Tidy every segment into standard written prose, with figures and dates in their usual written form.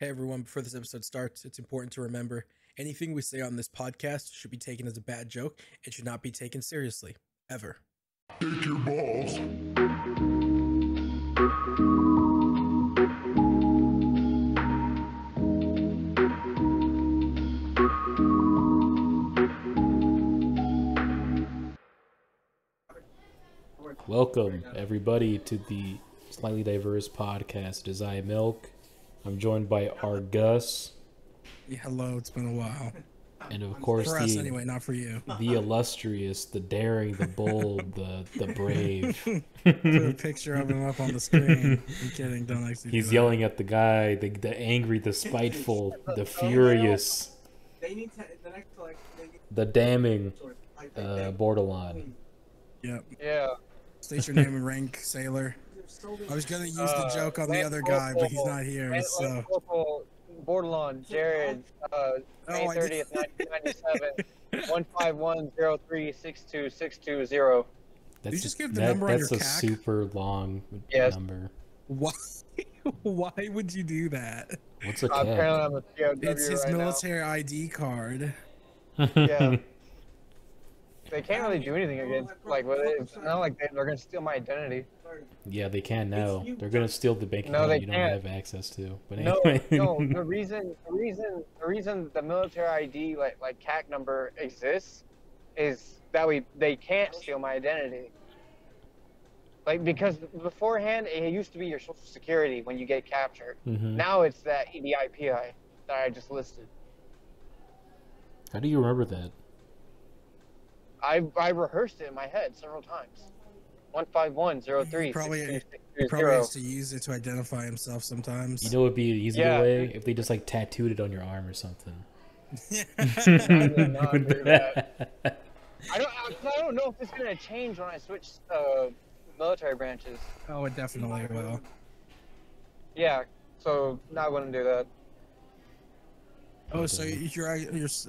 Hey everyone, before this episode starts, it's important to remember anything we say on this podcast should be taken as a bad joke and should not be taken seriously, ever. Take your balls. Welcome, everybody, to the Slightly Diverse Podcast. It is I, Milk. I'm joined by our Gus. Yeah, hello, it's been a while. And of course, For us anyway, not for you. the illustrious, the daring, the bold, the brave. Put a picture of him up on the screen. I'm kidding, don't actually He's do that. yelling at the guy, the angry, the spiteful, the furious, the damning Bordelon. Yep. Yeah. State your name and rank, sailor. I was gonna use the joke on the other guy, but he's not here, so... Bordelon, Jared, May 30th, 1997, 15103626220. Did you just give the number on your That's a CAC? super long number. Why? Why would you do that? What's a Apparently CAC? I'm a POW It's his right military ID card. now. Yeah. They can't really do anything against, like, it's not like they're gonna steal my identity. Yeah, they can now. They're gonna steal the bank No, account they you don't can't. have access to. But No, anyway. no. The reason the military ID like CAC number exists is that they can't steal my identity. Like, because beforehand it used to be your social security when you get captured. Mhm. Now it's the IPI that I just listed. How do you remember that? I rehearsed it in my head several times. 15103. Probably has to use it to identify himself sometimes. You know, it'd be an easier Yeah. way if they just like tattooed it on your arm or something. I did not do that. I don't know if it's gonna change when I switch military branches. Oh, it definitely will. Yeah, so no, I wouldn't do that. Oh, so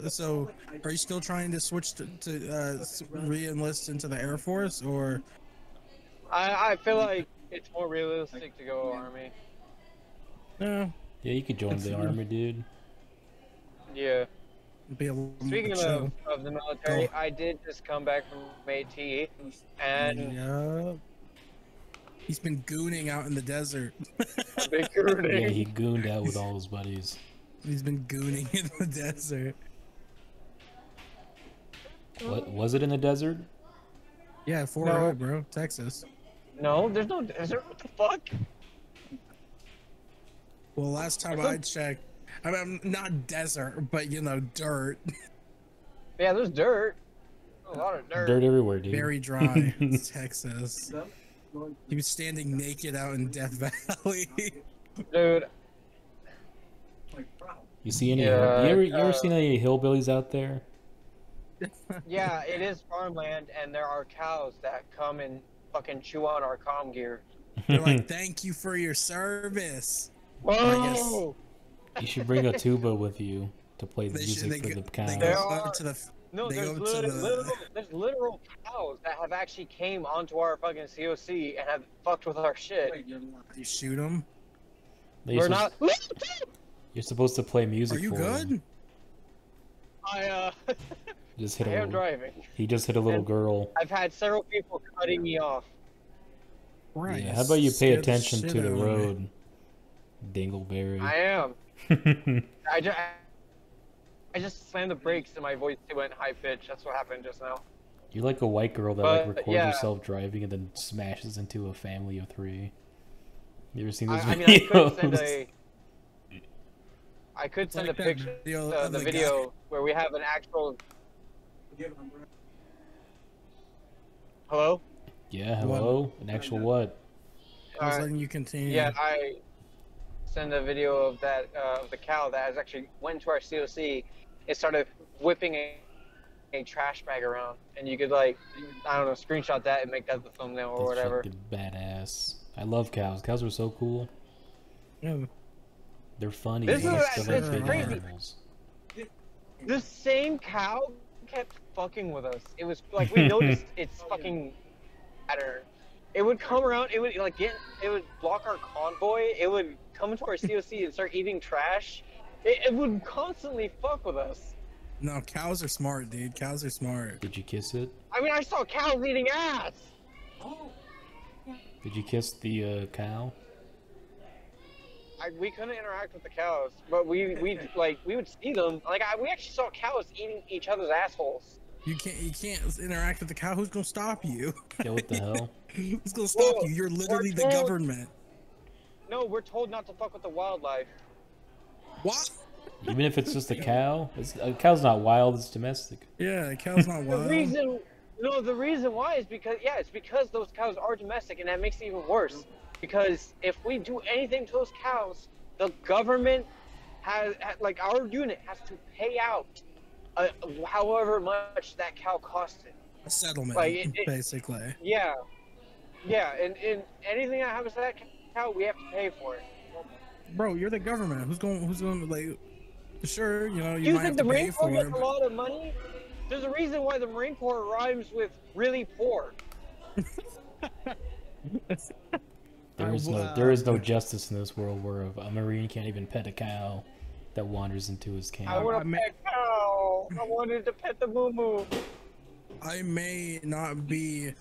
so are you still trying to switch to re-enlist into the Air Force, or? I feel like it's more realistic to go Army. No, Yeah, you could join the army, dude. Yeah. be a little Speaking chill. of the military, I did just come back from teehee, and Yeah. He's been gooning out in the desert. big Yeah, recruiting. he gooned out with all his buddies. He's been gooning in the desert. What was it in the desert? Yeah, Fort Hood, bro, Texas. No, there's no desert. What the fuck? Well, last time I checked, I mean, not desert, but you know, dirt. Yeah, there's dirt. A lot of dirt. Dirt everywhere, dude. Very dry. Texas. He was standing naked out in Death Valley. Dude, You see any? Yeah, you ever seen any hillbillies out there? yeah, it is farmland, and there are cows that come and fucking chew on our comm gear. They're like, "Thank you for your service." Whoa! You should bring a tuba with you to play the They should- music they for go- the cows. They There go are- over to the. No, They there's go to there's literal cows that have actually came onto our fucking COC and have fucked with our shit. You shoot them. We're not. You're supposed to play music. Are you for good? him. I Just hit I a am little, driving. He just hit a little And- girl. I've had several people cutting me off. Right. Yeah, how about you pay Scared the attention shit to the out of me. road, Dingleberry? I am. I just slammed the brakes and my voice went high pitch. That's what happened just now. You're like a white girl that like But, records yeah. herself driving and then smashes into a family of 3. You ever seen those I mean, videos? I could send a like that picture, video of the the video guy. where we have an actual. Hello. Yeah, hello? An actual what? I was Alright. letting you continue. Yeah, I send a video of that of the cow that has actually went to our COC. It started whipping a trash bag around, and you could like, I don't know, screenshot that and make that the thumbnail or That's whatever. fucking badass. I love cows. Cows are so cool. Yeah. They're funny. This They're is- like it's big crazy. animals. The same cow kept fucking with us. It was like we noticed its fucking pattern. it would come around. It would it would block our convoy. It would come into our COC and start eating trash. It would constantly fuck with us. No, cows are smart, dude. Cows are smart. Did you kiss it? I mean, I saw cows eating ass. Did you kiss the cow? We couldn't interact with the cows, but we would see them. We actually saw cows eating each other's assholes. You can't interact with the cow. Who's gonna stop you? Yeah, what the hell? Who's gonna stop you? You're literally the government. No, we're told not to fuck with the wildlife. What? Even if it's just a cow? A cow's not wild, it's domestic. Yeah, a cow's not wild. The reason why is because, it's because those cows are domestic, and that makes it even worse. Because if we do anything to those cows, the government our unit has to pay out however much that cow costed. A settlement, basically. Yeah. Yeah, and anything that happens to that cow, we have to pay for it. Bro, you're the government. Who's going sure, you might think have the to Marine pay Corps for gets it. a lot of money? There's a reason why the Marine Corps rhymes with really poor. There is no justice in this world where a Marine can't even pet a cow that wanders into his camp. I want to pet a cow. I wanted to pet the moo-moo. I may not be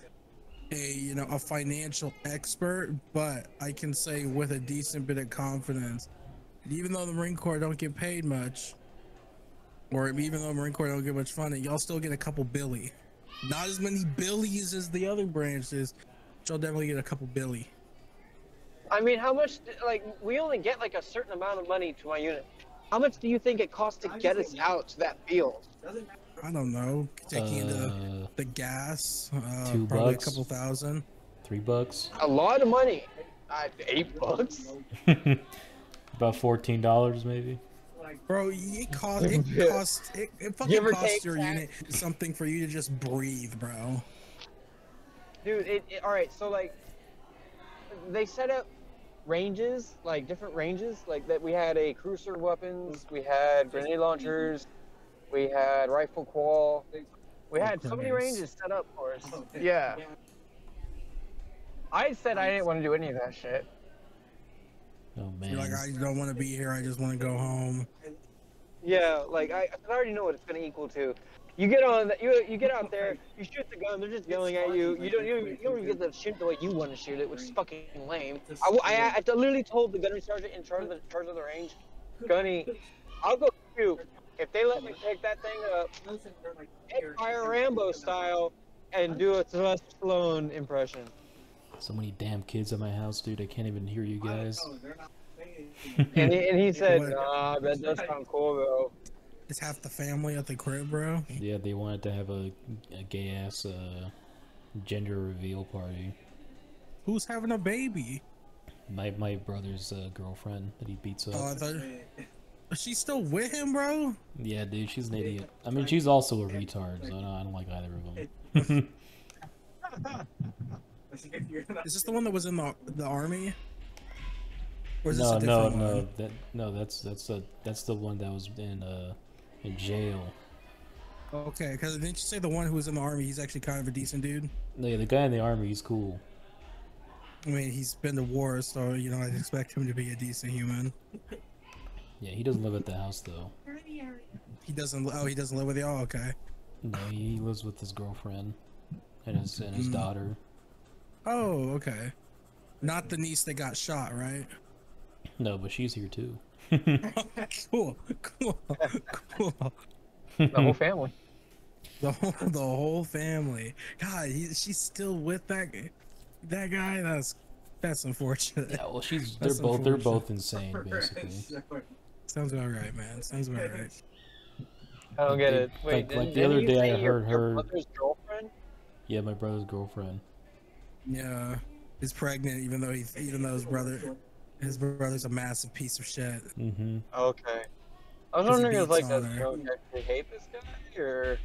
a financial expert, but I can say with a decent bit of confidence, even though the Marine Corps don't get paid much, or even though the Marine Corps don't get much funding, y'all still get a couple billy. Not as many billies as the other branches, but y'all definitely get a couple billy. I mean, how much, we only get a certain amount of money to my unit. How much do you think it costs to get us out to that field? I don't know. Taking the gas, $2, probably a couple thousand. $3. A lot of money. $8. About $14 maybe. Bro, it fucking costs your unit something for you to just breathe, bro. Dude, all right, so they set up ranges, different ranges, that we had a cruiser weapons, we had grenade launchers, we had rifle qual, we had so many ranges set up for us. Yeah. I said I didn't want to do any of that shit. Oh man. You're like, I don't want to be here, I just want to go home. Yeah, I already know what it's gonna equal to. You get on, you get out there, you shoot the gun, they're just yelling at you. You don't even get to shoot the way you want to shoot it, which is fucking lame. I literally told the gunnery sergeant in charge of the range, Gunny, I'll go shoot if they let me pick that thing up, fire Rambo style, and do a Sylvester Stallone impression. So many damn kids at my house, dude. I can't even hear you guys. and he said, nah, that does sound cool though. It's half the family at the crib, bro. Yeah, they wanted to have a gay ass gender reveal party. Who's having a baby? My brother's girlfriend that he beats up. Oh, I thought she's still with him, bro. Yeah, dude, she's an idiot. I mean, she's also a retard, so I don't like either of them. Is this the one that was in the army? Or is No, this a different no, one? that's the one that was in jail. Okay, because didn't you say the one who was in the army? He's actually kind of a decent dude. No, yeah, the guy in the army, he's cool. I mean, he's been to war, so I'd expect him to be a decent human. Yeah, he doesn't live at the house though. He doesn't. Oh, he doesn't live with y'all. Okay. No, he lives with his girlfriend and his daughter. Oh, okay. Not the niece that got shot, right? No, but she's here too. Cool. The whole family. The whole family. God, she's still with that guy. That's unfortunate. Yeah, well, they're both insane, basically. Sounds about right, man. Sounds about right. I don't get it. Wait, like the other day, I heard her. Your brother's girlfriend? Yeah, my brother's girlfriend. Yeah, he's pregnant, even though his brother's a massive piece of shit. Mm-hmm. Okay. I was wondering if does he actually hate this guy or?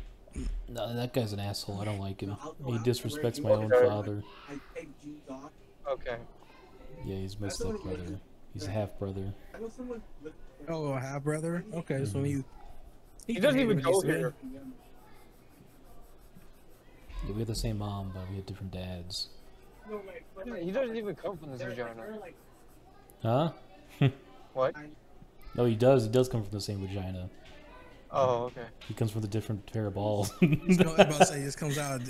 No, that guy's an asshole. I don't like him. He disrespects my own father. Okay. Yeah, he's my step brother. He's a half brother. Oh, a half brother. Okay, Mm-hmm. so he doesn't even go here. Yeah, we have the same mom, but we have different dads. He doesn't even come from this vagina. Huh? What? No, he does. He does come from the same vagina. Oh, okay. He comes from a different pair of balls. I was about to say, he just comes out.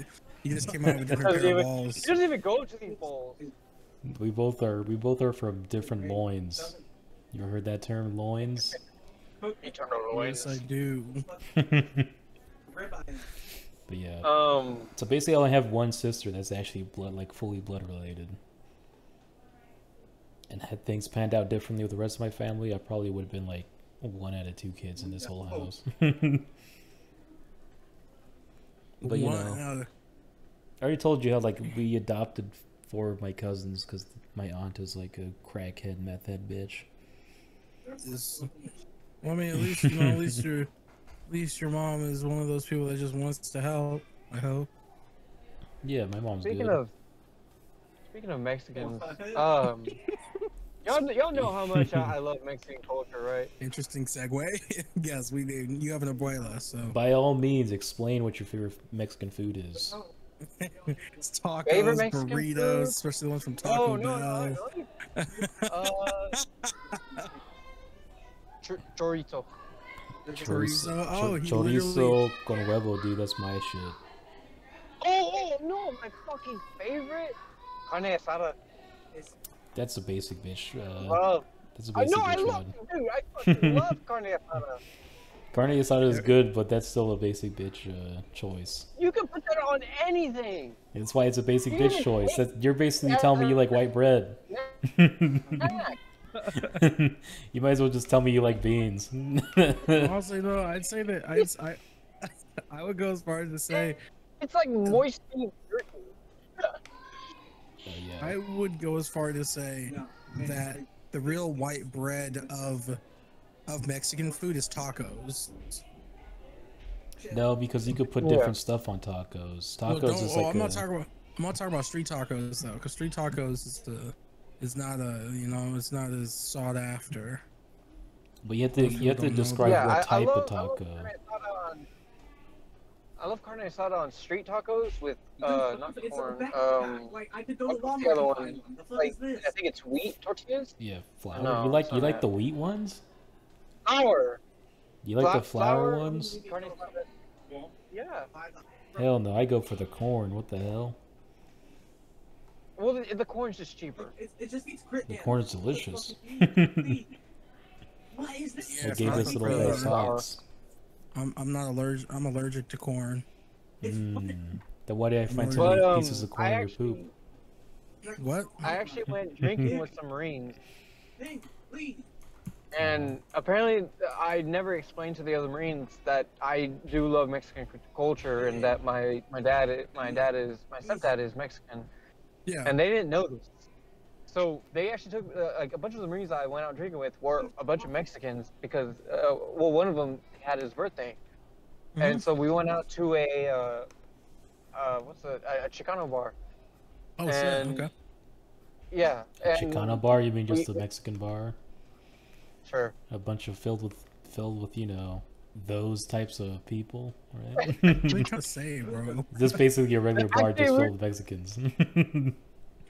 He just came out with a different pair of balls. He doesn't even go to these balls. We both are from different loins. You ever heard that term, loins? Eternal loins. Yes, I do. But yeah. Um. So basically, I only have one sister that's actually fully blood related. And had things panned out differently with the rest of my family, I probably would have been like 1 out of 2 kids in this whole house. But you know, I already told you how like we adopted 4 of my cousins because my aunt is like a crackhead, meth head bitch. Well, I mean, at least you know, at least your mom is one of those people that just wants to help. I hope. Yeah, my mom's Speaking good. of Mexicans, y'all know how much I love Mexican culture, right? Interesting segue. Yes, we do. You have an abuela, so. By all means, explain what your favorite Mexican food is. It's tacos, Favorite Mexican burritos, food? especially the ones from Taco Bell. Chorizo. Chorizo. Oh, he Chorizo literally. con huevo, dude. That's my shit. Oh no, my fucking favorite. Carne asada. That's a basic bitch. Love. That's a I basic know, I bitch love, one. dude. I fucking love carne asada. Carne asada is good, but that's still a basic bitch choice. You can put that on anything. That's why it's a basic bitch choice. You're basically Yeah. telling me you like white bread. Snack. You might as well just tell me you like beans. Honestly, though, I'd say that I would go as far as to say It's like moistening jerky. Yeah. I would go as far to say that the real white bread of Mexican food is tacos. No, because you could put different stuff on tacos. Well, Tacos is like I'm not talking about street tacos though, because street tacos is not it's not as sought after. But you have to describe what type of taco. I love carne asada on street tacos with not corn. What's the other one? Like, I think it's wheat tortillas. Yeah, flour. No, you like it's not the wheat ones? Flour. You like the flour ones? Carne asada. Yeah. Hell no, I go for the corn. What the hell? Well, the corn's just cheaper. The corn is delicious. Yeah, They gave us little nice socks. I'm not allergic. I'm allergic to corn. Then why did I find so But, many pieces of corn in your poop? What? I actually went drinking with some Marines. And apparently, I never explained to the other Marines that I do love Mexican culture and that my stepdad is Mexican. Yeah. And they didn't know this. So they actually took like a bunch of the Marines I went out drinking with were a bunch of Mexicans because well, one of them had his birthday, and so we went out to a Chicano bar. Oh shit! Okay. Yeah. Chicano bar? You mean just the Mexican bar? Sure. A bunch of filled with those types of people, right? What are you trying to say, bro? This is basically a regular bar just filled with Mexicans.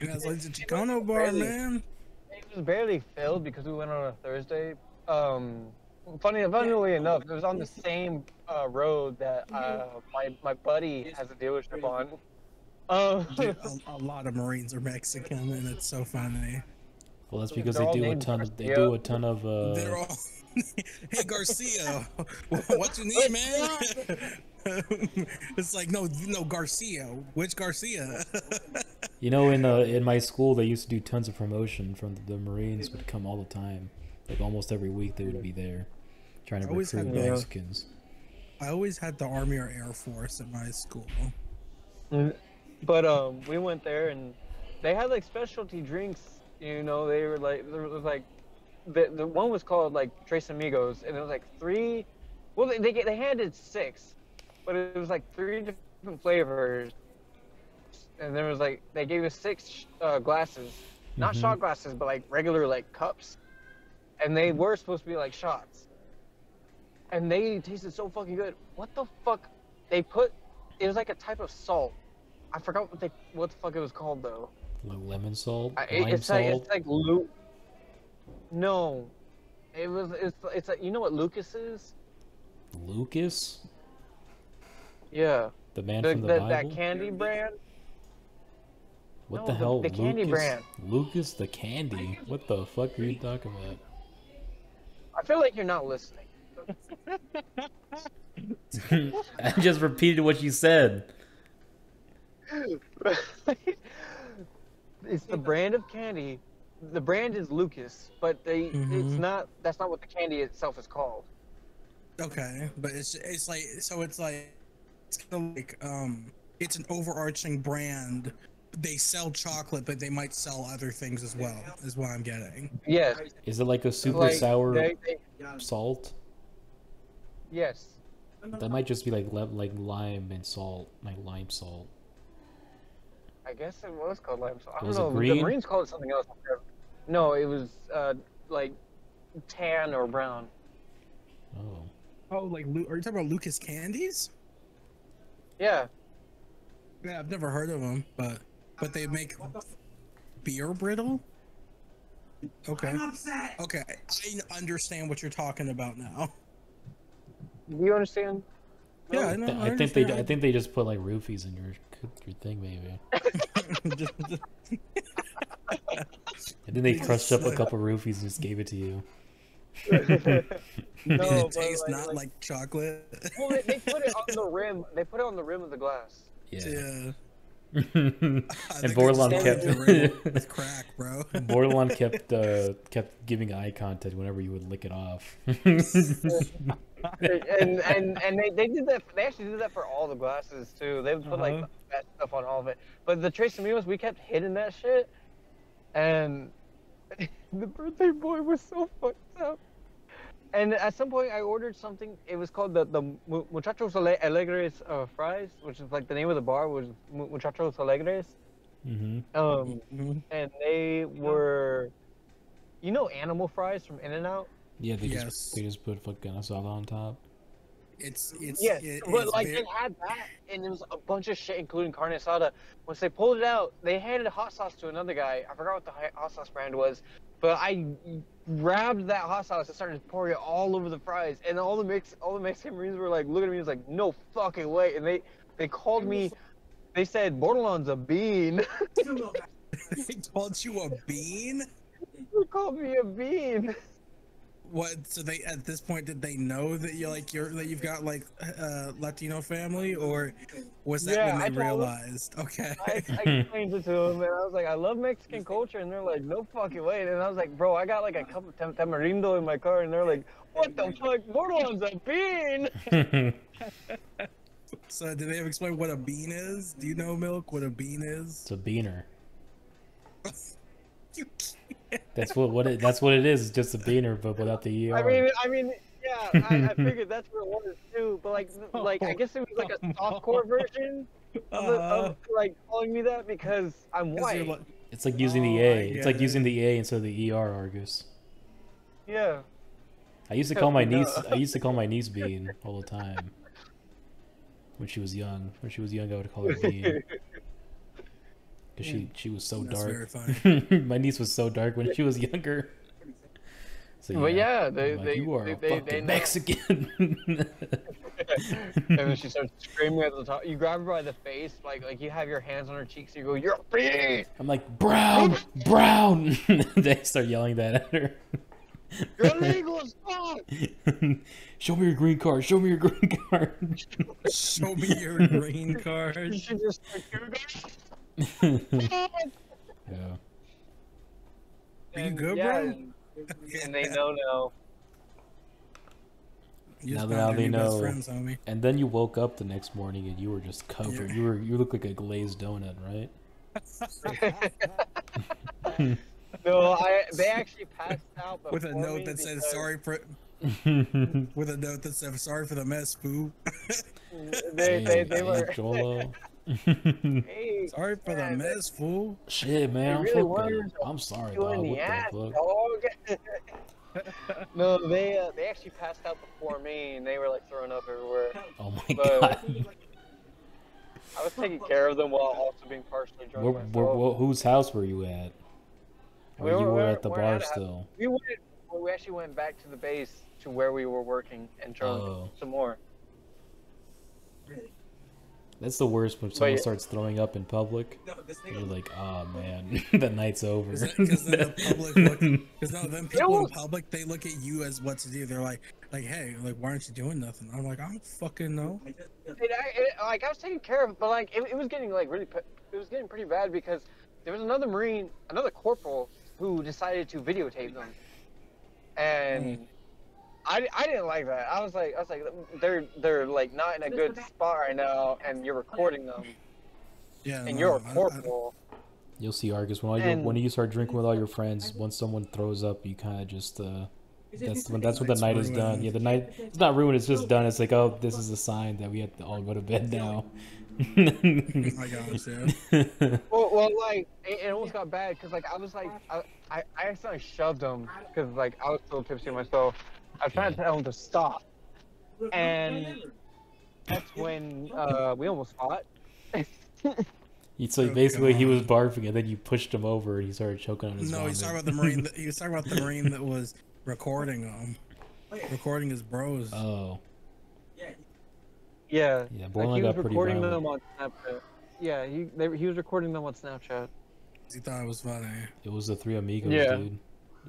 Yeah, it's like the Chicano bar, man. It was barely filled because we went on a Thursday. Funnily enough, it was on the same road that my buddy has a dealership on. Dude, a lot of Marines are Mexican, and it's so funny. Well, that's because they do a ton of. They're all. Hey Garcia, what you need, man? It's like no Garcia. Which Garcia? You know, in my school, they used to do tons of promotion from the Marines would come all the time. Like almost every week, they would be there trying to recruit Mexicans. I always had the Army or Air Force at my school. But we went there and they had like specialty drinks. You know, there was like the one was called like Tres Amigos, and it was like 3. Well, they handed 6, but it was like 3 different flavors. And there was like they gave us 6 glasses, not shot glasses, but like regular like cups, and they were supposed to be like shots. And they tasted so fucking good. What the fuck? They put it was like a type of salt. I forgot what the fuck it was called though. Like lemon salt, it's salt. like No, it's like, you know what Lucas is? Lucas, Yeah, the man from the Bible. that candy brand. What No, the hell, the candy Lucas? brand. Lucas the candy. What the fuck are you talking about? I feel like you're not listening. I just repeated what you said. It's the brand of candy. The brand is Lucas, but it's not. That's not what the candy itself is called. Okay, but it's like it's kind of like it's an overarching brand. They sell chocolate, but they might sell other things as well. Is what I'm getting. Yes. Is it like a super Like, sour salt? Yes. That might just be like lime and salt, like lime salt. I guess it was called lime salt. I Was don't it know. green? The Marines called it something else. No, it was like tan or brown. Oh. Oh, like are you talking about Lucas candies? Yeah. Yeah, I've never heard of them, but they make beer brittle. Okay. Okay, I understand what you're talking about now. Do you understand? Yeah, I know. I think they just put like roofies in your thing maybe. And then they crushed up a couple roofies and just gave it to you. No, it but tastes not like chocolate. Well, they put it on the rim. They put it on the rim of the glass. Yeah. And Bordelon kept with crack, bro. Bordelon kept giving eye contact whenever you would lick it off. and they did that. They actually did that for all the glasses too. They would put like that stuff on all of it. But the Trace Amigos, we kept hitting that shit, and the birthday boy was so fucked up. And at some point, I ordered something. It was called the Muchachos Alegres fries, which is like the name of the bar was Muchachos Alegres. And they were, you know, animal fries from In-N-Out. Yeah, they just put fucking asada on top. But like they had that, and it was a bunch of shit, including carne asada. Once they pulled it out, they handed hot sauce to another guy. I forgot what the hot sauce brand was, but I grabbed that hot sauce and started pouring it all over the fries, and all the Mexican Marines were like looking at me, was like, no fucking way, and they called me. They said Bordelon's a bean. They called you a bean? They called me a bean. What? So they at this point did they know that you've got like Latino family, or was that when they realized? Okay. I explained it to them, and I was like, I love Mexican culture, and they're like, no fucking way. And I was like, bro, I got like a cup of tamarindo in my car, and they're like, what the fuck? Bordelon's a bean. So did they ever explain what a bean is? Do you know, Milk, what a bean is? It's a beaner. You can't. That's what it is. It's just a beaner, but without the ER. I mean, yeah, I figured that's what it was too. But like I guess it was like a softcore version of like calling me that because I'm white. It's like using the A. It's like using the A instead of the ER, Argus. Yeah. I used to call my niece. I used to call my niece Bean all the time. When she was young. When she was young, I would call her Bean. Because she was so dark. My niece was so dark when she was younger. So, but yeah, you are a fucking Mexican. And then she starts screaming at the top. You grab her by the face, like you have your hands on her cheeks. And you go, "You're a bean." I'm like, brown, brown. They start yelling that at her. You're illegal as fuck. Show me your green card. Show me your green card. Show me your green card. She just Yeah. Are you good, bro? And they know now. Now they know. Friends, and then you woke up the next morning and you were just covered. Yeah. You look like a glazed donut, right? No, they actually passed out with a note that said sorry for. With a note that said sorry for the mess, boo. They were. Hey, sorry for the mess, fool. Shit, man. I'm sorry, dog. What the fuck? No, they actually passed out before me, and they were like throwing up everywhere. Oh my god. I was taking care of them while also being partially drunk myself. Whose house were you at? Or you were at the bar still? We actually went back to the base to where we were working and drunk some more. That's the worst when someone starts throwing up in public. You're like, oh man, the night's over. Because then the public look, because now then people in public, they look at you as what to do. They're like, hey, like, why aren't you doing nothing? I'm like, I don't fucking know. I was taking care of it, but like it was getting like it was getting pretty bad because there was another Marine, another corporal who decided to videotape them, and I didn't like that. I was like they're like not in a good spot right now, and you're recording them. Yeah. And you're a corporal. You'll see, Argus, when you start drinking with all your friends, once someone throws up, you kind of just that's when the night is done. Yeah, the night it's not ruined, it's just done. It's like, oh, this is a sign that we have to all go to bed now. I got you. Well, like it almost got bad because like I was like I accidentally shoved him because like I was so tipsy myself. I was trying to tell him to stop, and that's when we almost fought. So basically, he was barfing, and then you pushed him over, and he started choking on his vomit. No, he's talking about the Marine. He was talking about the Marine that was recording him, recording his bros. Oh. Yeah. Yeah, like he was got pretty recording violent. them on Snapchat. Yeah, he was recording them on Snapchat. He thought it was funny. It was the Three Amigos, dude.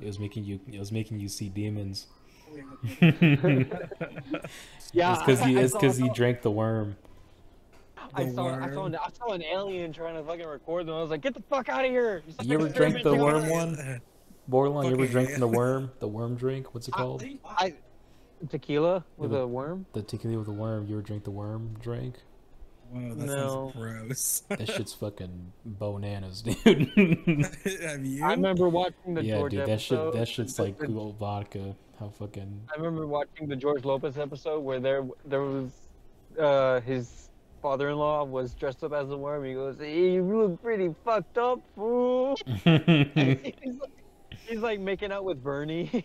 It was making you see demons. Yeah, it's because he drank the worm. I saw an alien trying to fucking record them. I was like, get the fuck out of here! You ever drank the worm one? Bordelon, you ever drank the worm drink? What's it called? Tequila with a worm? The tequila with a worm. You ever drink the worm drink? Whoa, that sounds gross. That shit's fucking bananas, dude. Have you? I remember watching the George dude, episode. that shit's like cool vodka. How fucking... I remember watching the George Lopez episode where there was his father-in-law was dressed up as a worm. He goes, hey, you look pretty fucked up, fool. he's like making out with Bernie.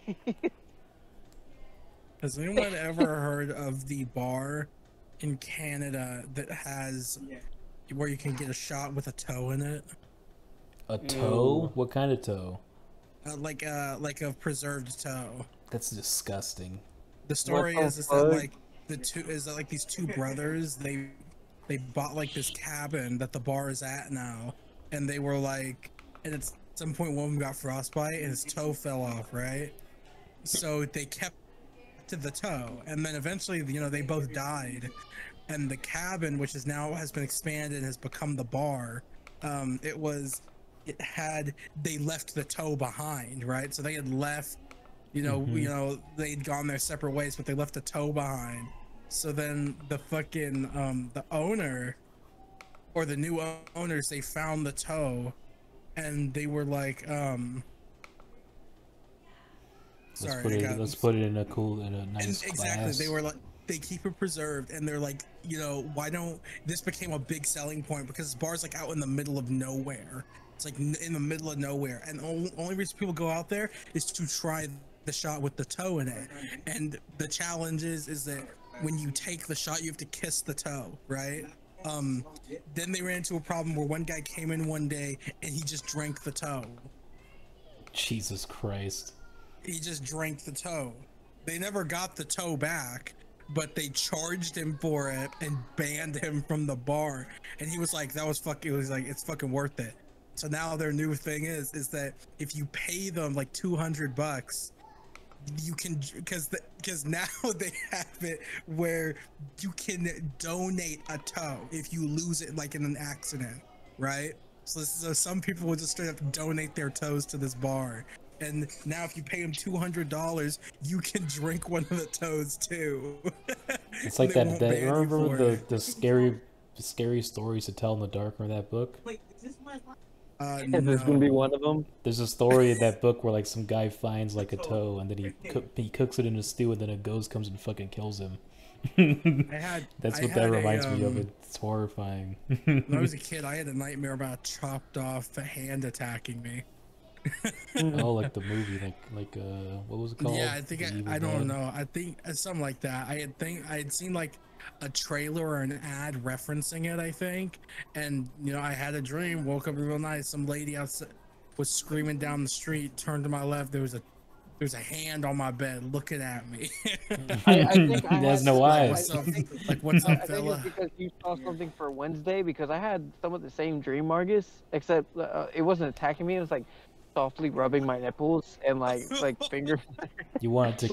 Has anyone ever heard of the bar in Canada that has where you can get a shot with a toe in it? A toe? What kind of toe? Like a preserved toe. That's disgusting. The story is that like these two brothers, they bought like this cabin that the bar is at now, and they were like, and at some point one of them got frostbite and his toe fell off, right? So they kept to the toe, and then eventually, they both died, and the cabin, which is now has been expanded and has become the bar, they left the toe behind, right? So they had left, they'd gone their separate ways, but they left the toe behind. So then the fucking the owner or the new owners, they found the toe, and they were like, let's put it in a nice exactly glass. They were like, they keep it preserved, and they're like, why don't this became a big selling point because this bar's like out in the middle of nowhere. It's like in the middle of nowhere, and the only reason people go out there is to try the shot with the toe in it. And the challenge is that when you take the shot, you have to kiss the toe, right? Then they ran into a problem where one guy came in one day and he just drank the toe. Jesus Christ. He just drank the toe. They never got the toe back, but they charged him for it and banned him from the bar. And he was like, it's fucking worth it. So now their new thing is that if you pay them like $200, you can, because now they have it where you can donate a toe if you lose it like in an accident, right? So some people will just straight up donate their toes to this bar. And now if you pay them $200, you can drink one of the toes too. It's like that remember the scary stories to tell in the dark or that book? Is this gonna be one of them? There's a story in that book where like some guy finds like a toe and then he cooks it in a stew and then a ghost comes and fucking kills him. That's what that reminds me of. It's horrifying. When I was a kid, I had a nightmare about a chopped off hand attacking me. Oh, like the movie, what was it called? Yeah, I think I don't know. I think something like that. I had seen like a trailer or an ad referencing it, I think. And you know, I had a dream, woke up real nice, some lady outside was screaming down the street, turned to my left, there's a hand on my bed looking at me. I think I There's had, no Like, eyes. what's up? Like, what's up, I think fella? it's because you saw something for Wednesday, because I had some of the same dream, Marcus, except it wasn't attacking me. It was like softly rubbing my nipples and like finger. You wanted to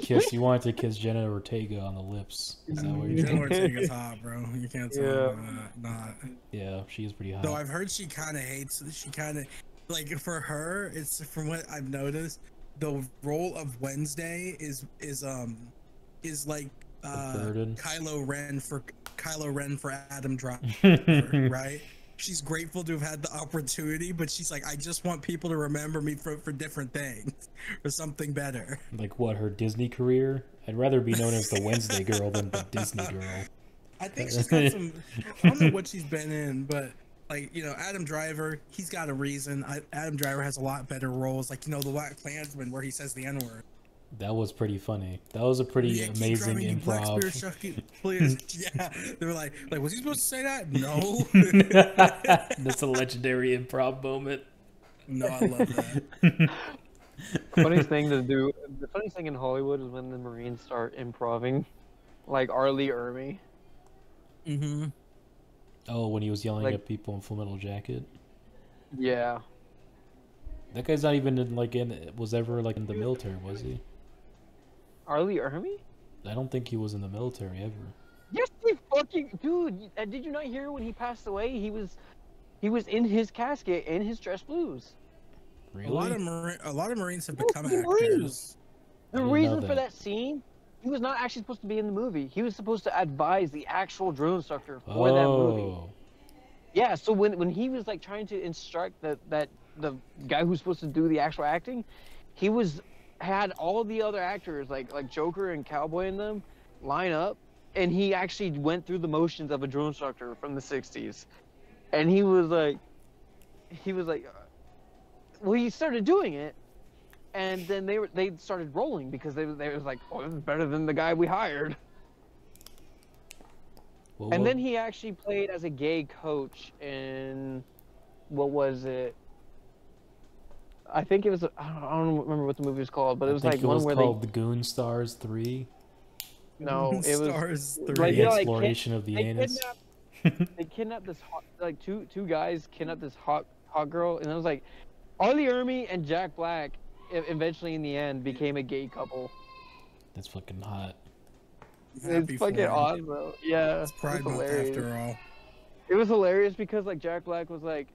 kiss Jenna Ortega on the lips. Is that what you're Jenna saying? Ortega's hot, bro. You can't tell Yeah. me that. Not. Yeah, she is pretty hot. Though I've heard she kind of hates. She kind of like for her. It's from what I've noticed. The role of Wednesday is like burden. Kylo Ren for Adam Driver, right? She's grateful to have had the opportunity, but she's like, I just want people to remember me for different things, for something better. Like what, her Disney career? I'd rather be known as the Wednesday girl than the Disney girl. I think she's got some. I don't know what she's been in, but like, you know, Adam Driver, he's got a reason. Adam Driver has a lot better roles, like, you know, the Black Klansman where he says the N-word. That was pretty funny. That was a pretty amazing improv. Please. Yeah, they were like, was he supposed to say that? No. That's a legendary improv moment. No, I love that. Funniest thing to do. The funniest thing in Hollywood is when the Marines start improving, like Arlie Ermy. Mm-hmm. Oh, when he was yelling Like- at people in Full Metal Jacket. Yeah. That guy's not even was ever like in the military, was he? Arlie Ermy? I don't think he was in the military ever. Yes, he fucking dude. Did you not hear when he passed away? He was in his casket in his dress blues. Really? A lot of Marines have Yes, become the actors. Marines. The didn't know reason for that. that scene, he was not actually supposed to be in the movie. He was supposed to advise the actual drill instructor for that movie. Oh. Yeah, so when he was like trying to instruct the guy who's supposed to do the actual acting, he had all the other actors like Joker and Cowboy in them line up, and he actually went through the motions of a drill instructor from the 60s. And he was like well, he started doing it, and then they started rolling because they was like, oh, this is better than the guy we hired. Well, And well, then he actually played as a gay coach in, what was it? I think it was, I don't remember what the movie was called, but it was I like think it one was where called The Goon Stars 3. no, it was Stars 3. like, The you know, like, exploration of the they anus. they kidnapped this hot, like two guys kidnapped this hot girl, and it was like Arlie Ermy and Jack Black eventually in the end became a gay couple. That's fucking hot. Happy It's fucking for him. awesome. Yeah, It's Pride it was Month hilarious. after all. It was hilarious because like Jack Black was like,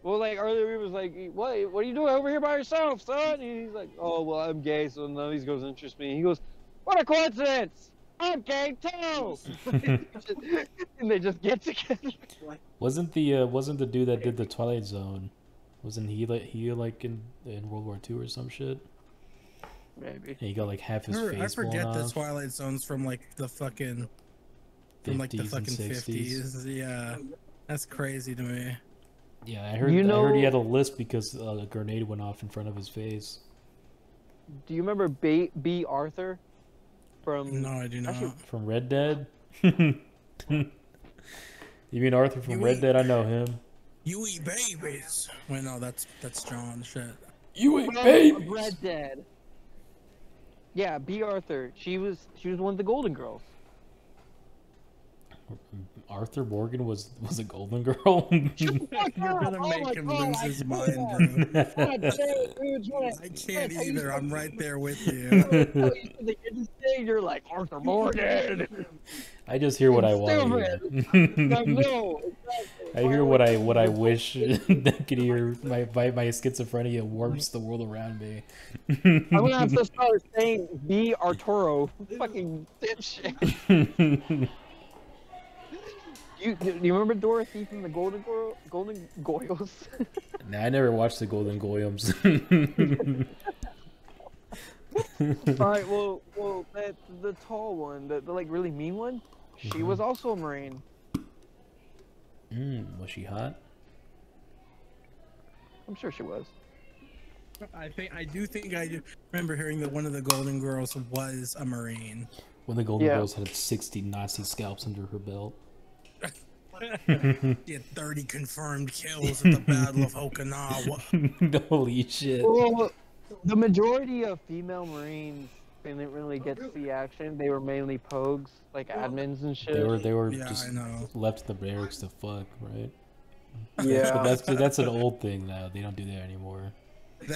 well, like earlier he was like, what are you doing over here by yourself, son? And he's like, oh well, I'm gay, so none of these girls interest me. He goes, what a coincidence! I'm gay too. And they just get together. Wasn't the dude that did the Twilight Zone? Wasn't he like in World War II or some shit? Maybe. And he got like half his I face forget blown the off. Twilight Zone's from like the fucking 50s and 50s. Yeah, that's crazy to me. Yeah, I heard he had a lisp because a grenade went off in front of his face. Do you remember B. Arthur from? No, I do not. Actually, From Red Dead? You mean Arthur from Red Dead? I know him. You eat babies. Wait, no, that's John. Shit. You ain't from babies. Red Dead. Yeah, B. Arthur. She was one of the Golden Girls. Arthur Morgan was a golden girl. You're gonna make him lose his mind, bro. I can't either. I'm right there with you. You're like Arthur Morgan. I just hear what I want to hear. I hear what I wish that could hear. My schizophrenia warps the world around me. I'm gonna have to start saying B. Arturo. Fucking dipshit. You remember Dorothy from the Golden Goyles? Nah, I never watched the Golden Goyams. All right, well, the tall one, the like really mean one, she was also a Marine. Was she hot? I'm sure she was. I do think I do remember hearing that one of the Golden Girls was a Marine. When the Golden Girls had 60 Nazi scalps under her belt. She had 30 confirmed kills at the Battle of Okinawa. Holy shit. Well, the majority of female Marines didn't really get to see action. They were mainly pogues, like admins and shit. They were Yeah, just I know. left in the barracks to fuck, right? Yeah. But that's an old thing now. They don't do that anymore.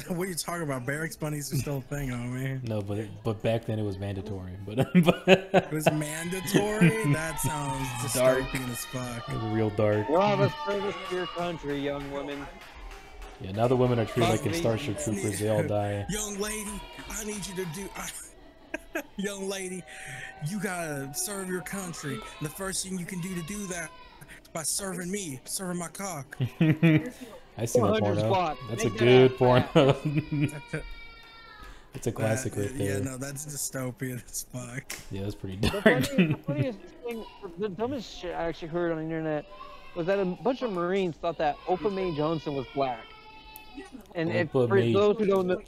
What are you talking about? Barracks bunnies are still a thing, homie. No, but back then it was mandatory. But It was mandatory? That sounds dystopian as fuck. it was real dark. You'll have a service to your country, young woman. Yeah, now the women are treated like in Starship Troopers. They all die. Young lady, I need you to do... Young lady, you gotta serve your country. And the first thing you can do to do that is by serving me, serving my cock. I see that 400 porno. squat. That's a Make that good ass porno. It's a classic right there. Yeah, no, that's dystopian as fuck. Yeah, that's pretty The dark. funniest thing, the dumbest shit I actually heard on the internet was that a bunch of Marines thought that Opa Mae Johnson was black. And if, for those who don't know,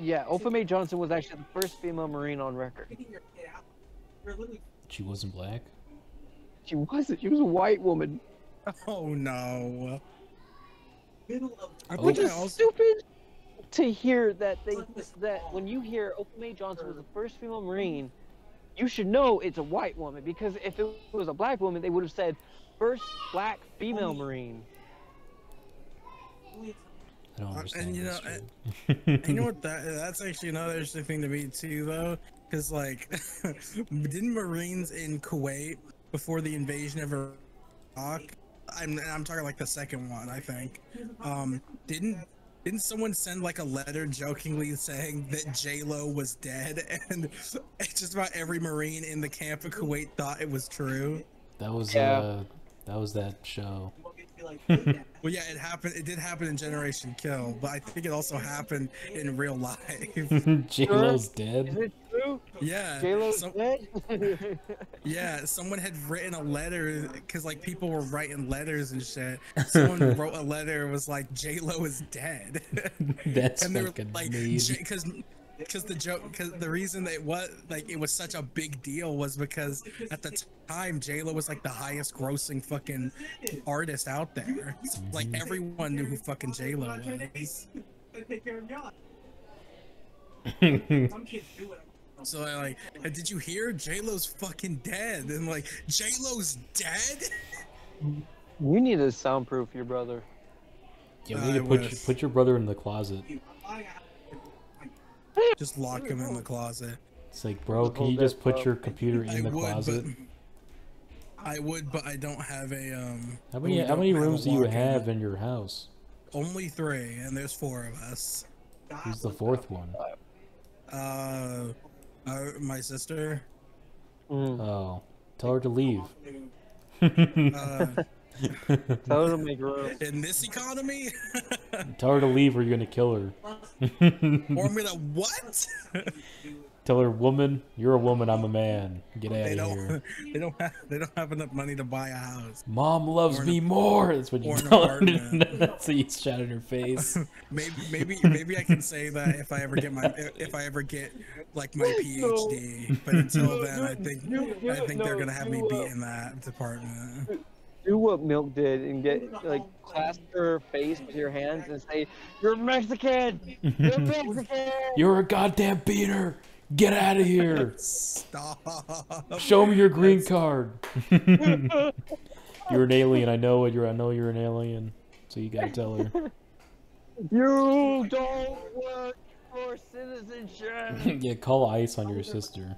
yeah, Opa Mae Johnson was actually the first female Marine on record. She wasn't black? She wasn't. She was a white woman. Oh no. Which is stupid to hear that when you hear Opa Mae Johnson was the first female Marine, you should know it's a white woman, because if it was a black woman, they would have said first black female Marine. I don't understand. And you know what? That's actually another interesting thing to me too, though, because like, didn't Marines in Kuwait before the invasion of Iraq? I'm talking like the second one, I think. Didn't someone send like a letter jokingly saying that J-Lo was dead, and just about every Marine in the camp of Kuwait thought it was true? That was that show. Well, yeah, it happened. It did happen in Generation Kill, but I think it also happened in real life. J-Lo's Is dead? it true? Yeah. J-Lo's dead? Yeah, someone had written a letter, because like people were writing letters and shit. Someone wrote a letter, was like, J-Lo is dead. That's and they were fucking like, amazing. because the reason that it was such a big deal was because at the time J-Lo was like the highest grossing fucking artist out there. So, like everyone knew who fucking J-Lo was. So like, did you hear J-Lo's fucking dead? And like, J-Lo's dead? You need to soundproof your brother. Yeah, we need to put your brother in the closet. Just lock him in the closet. It's like, bro, can you just put your computer in the closet? I would, but I don't have a How many rooms do you have in your house? Only 3, and there's 4 of us. Who's the 4th one? My sister. Oh, tell her to leave. Tell her to make room. In this economy? Tell her to leave or you're gonna kill her. Or I'm gonna what? Tell her, woman, you're a woman, I'm a man. Get out of here. They don't have enough money to buy a house. Mom loves me more. That's what you tell her. That's what you shout in her face. maybe I can say that if I ever get like my PhD. But until then, I think they're gonna have me beat in that department. Do what Milk did and get like clasp her face with your hands and say, "You're Mexican. You're Mexican. You're a goddamn beater. Get out of here. Stop. Show me your green card." You're an alien. I know you're an alien. So you gotta tell her. You don't work for citizenship. Yeah, call ICE on your sister,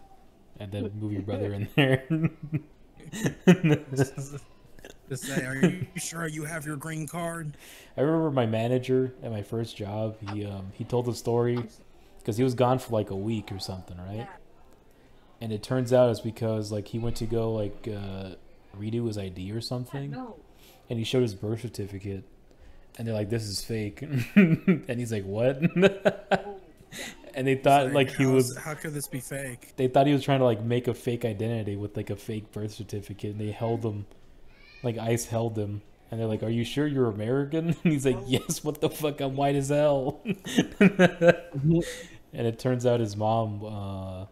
and then move your brother in there. To say, are you sure you have your green card? I remember my manager at my first job. He told the story because he was gone for like a week or something, right? And it turns out it's because like he went to go like redo his ID or something, and he showed his birth certificate, and they're like, "This is fake," and he's like, "What?" And they thought like he was. How could this be fake? They thought he was trying to like make a fake identity with like a fake birth certificate, and they held him. Like ICE held him, and they're like, "Are you sure you're American?" And he's like, "Yes, what the fuck? I'm white as hell." And it turns out his mom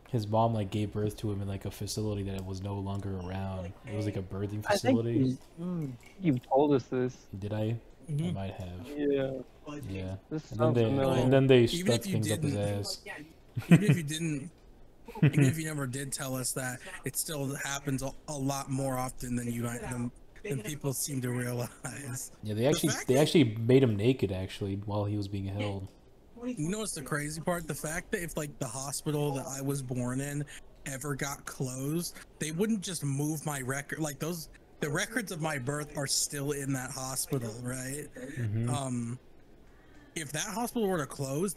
His mom like gave birth to him in like a facility that was no longer around. It was like a birthing I think facility. you told us this. Did I? I might have. Yeah. Yeah. This And sounds then familiar. they Even stuck if you things up his didn't- ass. Even if you didn't, even if you never did tell us that, it still happens a lot more often than than people seem to realize. Yeah, they actually made him naked actually while he was being held. You know what's the crazy part? The fact that if like the hospital that I was born in ever got closed, they wouldn't just move my record. Like the records of my birth are still in that hospital, right? If that hospital were to close,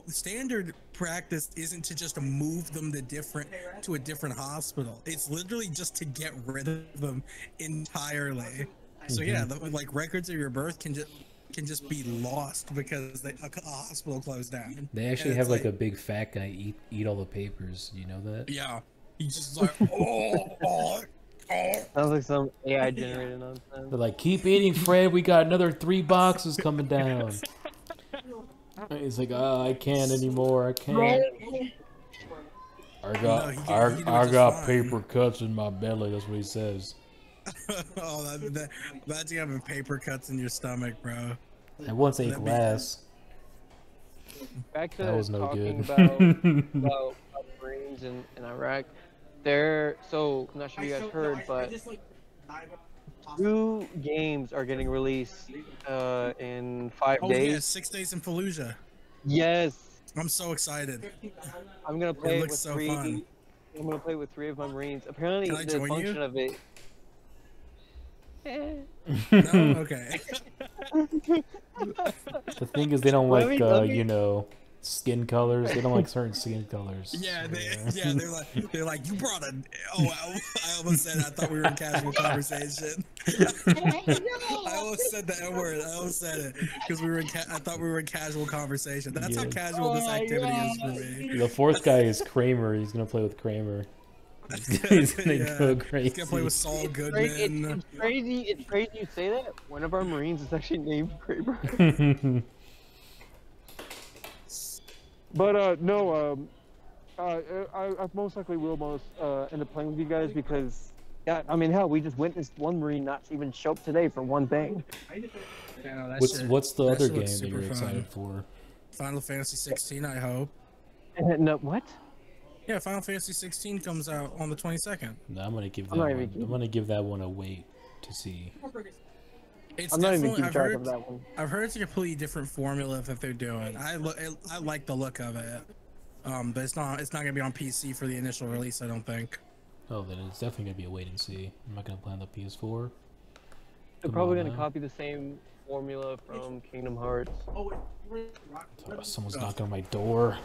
standard practice isn't to just move them to a different hospital. It's literally just to get rid of them entirely. So yeah, like records of your birth can just be lost because a hospital closed down. They actually have like a big fat guy eat all the papers. You know that? Yeah, he's just like oh. Sounds like some AI generated nonsense. They're like, keep eating, Fred. We got another 3 boxes coming down. He's like, oh, I can't anymore. I can't. I got paper cuts in my belly. That's what he says. Oh, that's you having paper cuts in your stomach, bro. I once ate glass. Back to That was no talking good. about Marines in Iraq. So I'm not sure you guys heard, but 2 games are getting released in 5 Oh days. yeah, 6 days in Fallujah. Yes, I'm so excited. I'm gonna play It it looks with so 3. fun. I'm gonna play with 3 of my Marines. Apparently, Can I the join function you? of it. No, okay. The thing is, they don't like, let me- you know, skin colors. They don't like certain skin colors. Yeah, they're like you brought a. Oh, I almost said I thought we were in casual conversation. I almost said the N word. I almost said it because I thought we were in casual conversation. That's how Yeah. casual this activity is for me. The 4th guy is Kramer. He's gonna play with Kramer. He's gonna go crazy. He's gonna play with Saul Goodman. It's crazy. It's crazy you say that. One of our Marines is actually named Kramer. But no, I most likely will end up playing with you guys because, yeah, I mean, hell, we just witnessed one Marine not even show up today for one thing. Yeah, no, What's the other shit game looks that you're super excited fun. for? Final Fantasy 16, I hope. No, what? Yeah, Final Fantasy 16 comes out on the 22nd. No, I'm gonna give that I'm not one. even I'm gonna give that one a wait to see. It's I'm not even definitely- keeping I've track heard- of that one. I've heard it's a completely different formula that they're doing. I like the look of it. But it's not gonna be on PC for the initial release, I don't think. Oh, then it's definitely gonna be a wait and see. I'm not gonna play on the PS4. They're Come probably on gonna now. copy the same formula from Kingdom Hearts. Oh, someone's knocking on my door.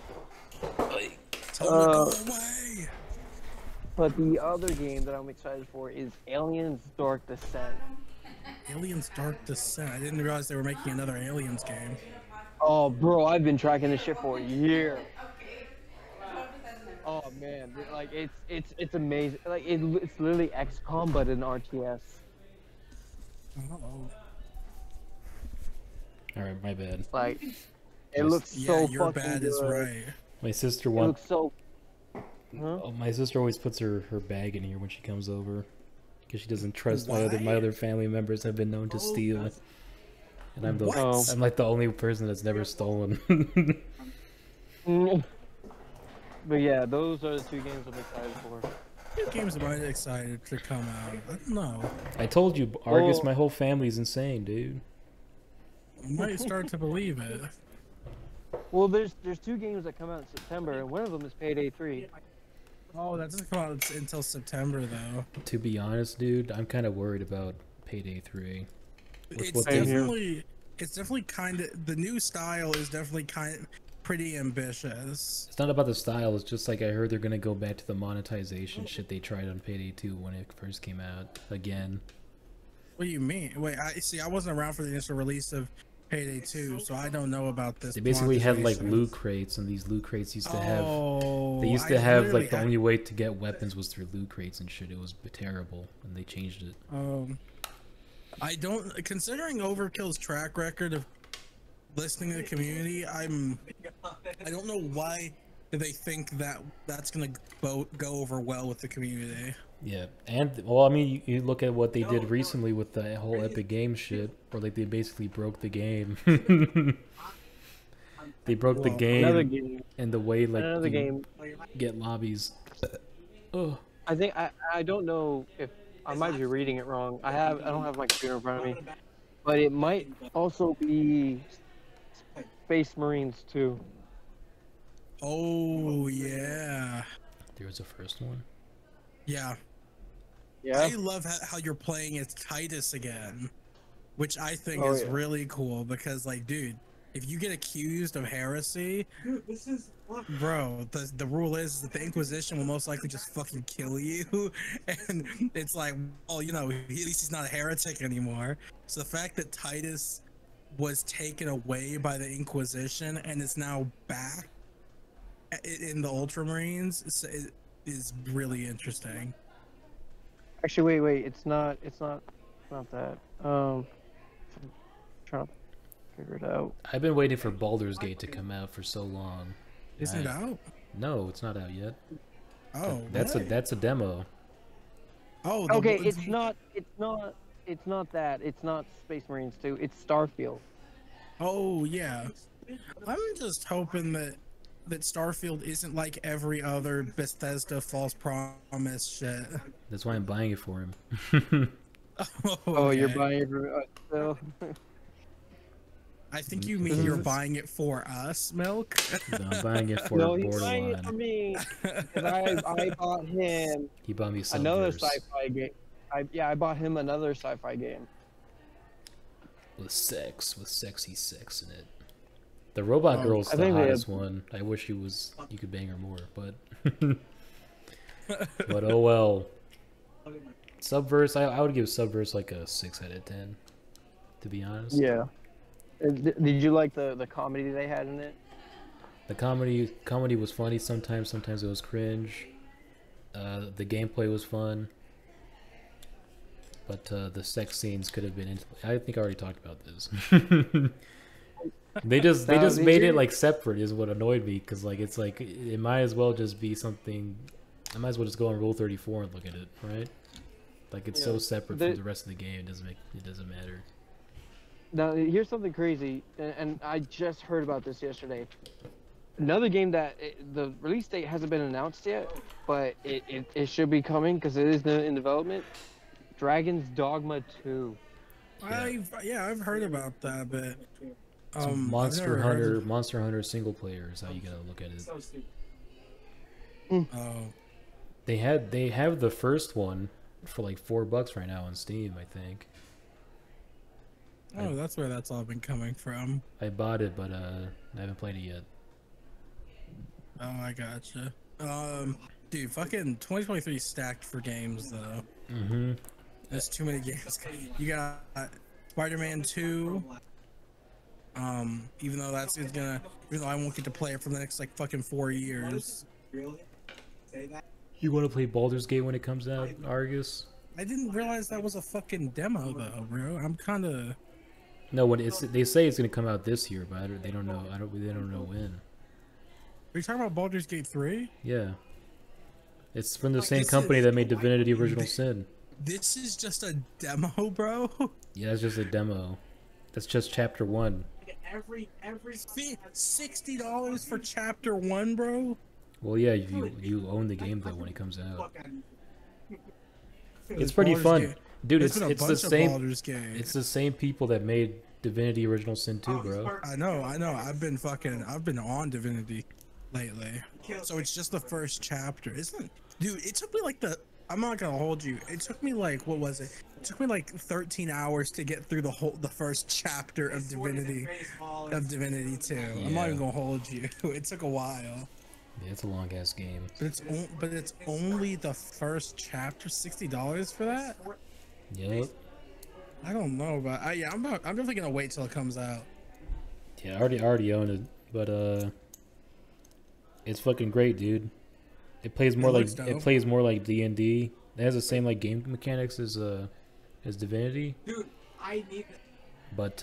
Tell them to go away. But the other game that I'm excited for is Aliens Dark Descent. Aliens Dark Descent. I didn't realize they were making another Aliens game. Oh, bro, I've been tracking this shit for a year. Oh man, like it's amazing. Like it's literally XCOM but an RTS. Oh. All right, my bad. Like it looks Yeah, so your fucking bad good. is right. My sister It wants. looks so. Huh? Oh, my sister always puts her bag in here when she comes over, because she doesn't trust my other family members have been known to steal. And I'm What? I'm like the only person that's never stolen. But yeah, those are the 2 games I'm excited for. What games am I excited to come out? I don't know. I told you, Argus, Oh. my whole family's insane, dude. I might start to believe it. Well, there's 2 games that come out in September, and one of them is Payday 3. Oh, that doesn't come out until September though. To be honest, dude, I'm kind of worried about Payday 3. It's they- definitely kind of the new style is definitely pretty ambitious. It's not about the style. It's just like I heard they're gonna go back to the monetization shit they tried on Payday 2 when it first came out again. What do you mean? Wait, I wasn't around for the initial release of Payday 2, so I don't know about this. They basically had like monetization. loot crates, and these loot crates used to have. Oh, They used I to have literally like the only way to get weapons was through loot crates and shit. It was terrible, and they changed it. I don't. Considering Overkill's track record of listening to the community, I don't know why they think that that's gonna go over well with the community. Yeah, and well, I mean, you look at what they did recently with the whole Epic Games shit, where like they basically broke the game. They broke the game, and the way like another game get lobbies. Oh, I think I don't know if I might be reading it wrong. I don't have my computer in front of me, but it might also be Space Marines 2. Oh yeah. there was a first one. Yeah. Yeah. I love how you're playing as Titus again, which I think is really cool because, like, dude, if you get accused of heresy, dude, bro, the rule is that the Inquisition will most likely just fucking kill you, and it's like, well, you know, at least he's not a heretic anymore. So the fact that Titus was taken away by the Inquisition and is now back in the Ultramarines is really interesting. Actually, wait. It's not that. I'm trying to figure it out. I've been waiting for Baldur's Gate to come out for so long. Isn't it out? No, it's not out yet. Oh, that's a demo. Oh, okay. It's not that. It's not Space Marines 2. It's Starfield. Oh yeah. I'm just hoping that Starfield isn't like every other Bethesda false promise shit. That's why I'm buying it for him. Oh, you're buying it for so. I think you mean you're buying it for us, Milk? No, I'm buying it for Borderline. Borderline. Buying it for me. I bought him. He bought me another sci-fi game. I bought him another sci-fi game. With sexy sex in it. The robot girl's the hottest one. I wish you could bang her more, but but oh well. Subverse, I would give Subverse like a 6 out of 10, to be honest. Yeah. Did you like the comedy they had in it? The comedy was funny sometimes it was cringe. The gameplay was fun. But the sex scenes could have been I think I already talked about this. They just made it like separate is what annoyed me, because like it's like it might as well just be something. I might as well just go on Rule 34 and look at it, right? Like it's so separate from the rest of the game. It doesn't matter. Now here's something crazy, and I just heard about this yesterday. Another game that the release date hasn't been announced yet, but it should be coming because it is in development. Dragon's Dogma 2. I've heard about that, but Monster Hunter single player is how you gotta look at it. Oh, they have the first one for like $4 right now on Steam, I think. Oh, that's where that's all been coming from. I bought it, but I haven't played it yet. Oh, I gotcha. Dude, fucking 2023 stacked for games though. Mm-hmm. There's too many games. You got Spider-Man 2. Even though even though I won't get to play it for the next like fucking 4 years. You want to play Baldur's Gate when it comes out, Argus? I didn't realize that was a fucking demo though, bro. I'm kind of. No, they say it's gonna come out this year, but they don't know. They don't know when. Are you talking about Baldur's Gate 3? Yeah. It's from the same company that made Divinity Original Sin. This is just a demo, bro. Yeah, it's just a demo. That's just chapter 1. Every $60 for chapter 1, bro. Well, yeah, you own the game though when it comes out. It's pretty fun, dude. It's the same. It's the same people that made Divinity Original Sin 2, bro. I know. I've been on Divinity lately. So it's just the first chapter, isn't it? Dude, it took me like I'm not gonna hold you. It took me like, what was it? It took me like 13 hours to get through the first chapter of Divinity 2. Yeah. I'm not even gonna hold you. It took a while. Yeah, it's a long ass game. But it's only the first chapter. $60 for that? Yep. I don't know, but I'm definitely gonna wait till it comes out. Yeah, I already own it, but it's fucking great, dude. It plays more like D&D. It has the same like game mechanics as Divinity. Dude, I need it. But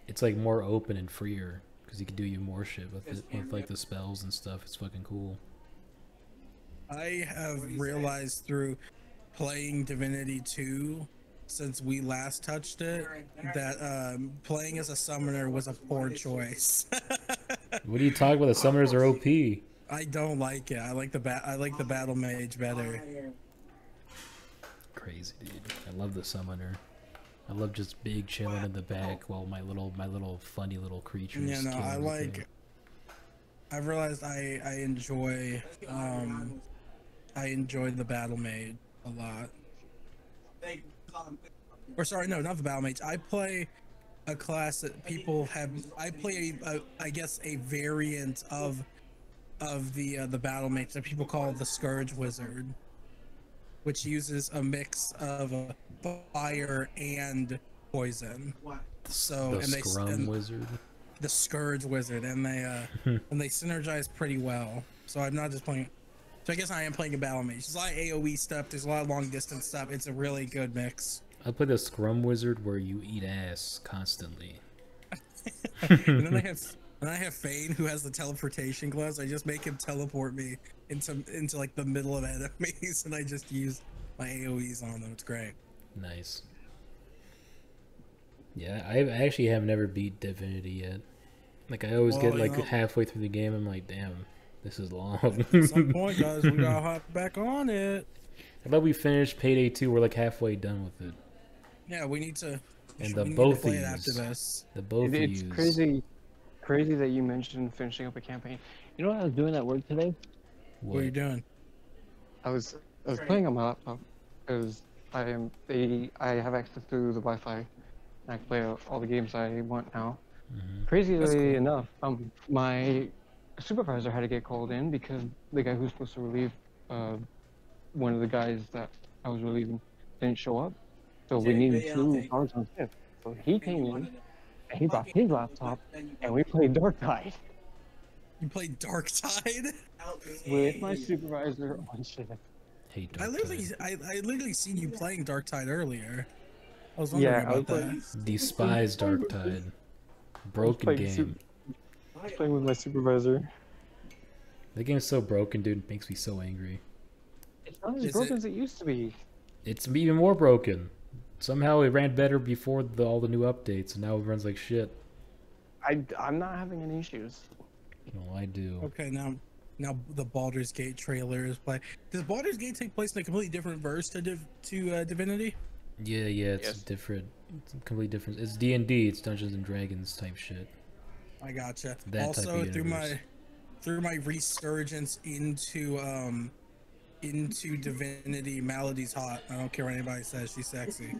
it's like more open and freer because he can do you more shit with it, with like the spells and stuff. It's fucking cool. I have realized through playing Divinity 2 since we last touched it that playing as a summoner was a poor choice. What are you talking about? The summoners are OP. I don't like it. I like the battle mage better. Crazy, dude. I love the summoner. I love just big chilling in the back while my little funny little creatures. Yeah, no, I like. I've realized I enjoy the battle mage a lot. Or sorry, no, not the battle mage. I play a class that people have. I play I guess a variant of the battle mage that people call the Scourge Wizard, which uses a mix of fire and poison. So the Scrum Wizard. The Scourge Wizard, and they synergize pretty well. So I'm not just playing. So I guess I am playing a battle mage. There's a lot of AOE stuff. There's a lot of long distance stuff. It's a really good mix. I play the Scrum Wizard where you eat ass constantly. And then I have Fane, who has the teleportation gloves. I just make him teleport me into like the middle of enemies, and I just use my AOEs on them. It's great. Nice. Yeah, I actually have never beat Divinity yet. Like I always get like halfway through the game, I'm like, damn, this is long. At some point, guys, we gotta hop back on it. I thought we finished Payday 2. We're like halfway done with it. Yeah, we need to. And the both of you. After this. The both of you. It's crazy that you mentioned finishing up a campaign. You know what I was doing at work today? What are you doing? I was playing on my laptop because I have access to the Wi-Fi. And I can play all the games I want now. Mm-hmm. Crazily enough, my supervisor had to get called in because the guy who's supposed to relieve one of the guys that I was relieving didn't show up. So we needed 2 hours on shift. So he came in and he brought his laptop and we played Dark Tide. You played Dark Tide? With my supervisor on shift. Hey, I literally seen you playing Dark Tide earlier. I was wondering about that. Despise Dark Tide. Broken game. I was playing with my supervisor. The game's so broken, dude. It makes me so angry. It's not as broken as it used to be. It's even more broken. Somehow it ran better before all the new updates, and now it runs like shit. I'm not having any issues. No, I do. Okay, now the Baldur's Gate trailer is playing. Does Baldur's Gate take place in a completely different verse to Divinity? Yeah, it's different. It's completely different. It's D&D. It's Dungeons and Dragons type shit. I gotcha. That also, type of through my resurgence into Divinity, Melody's hot. I don't care what anybody says. She's sexy.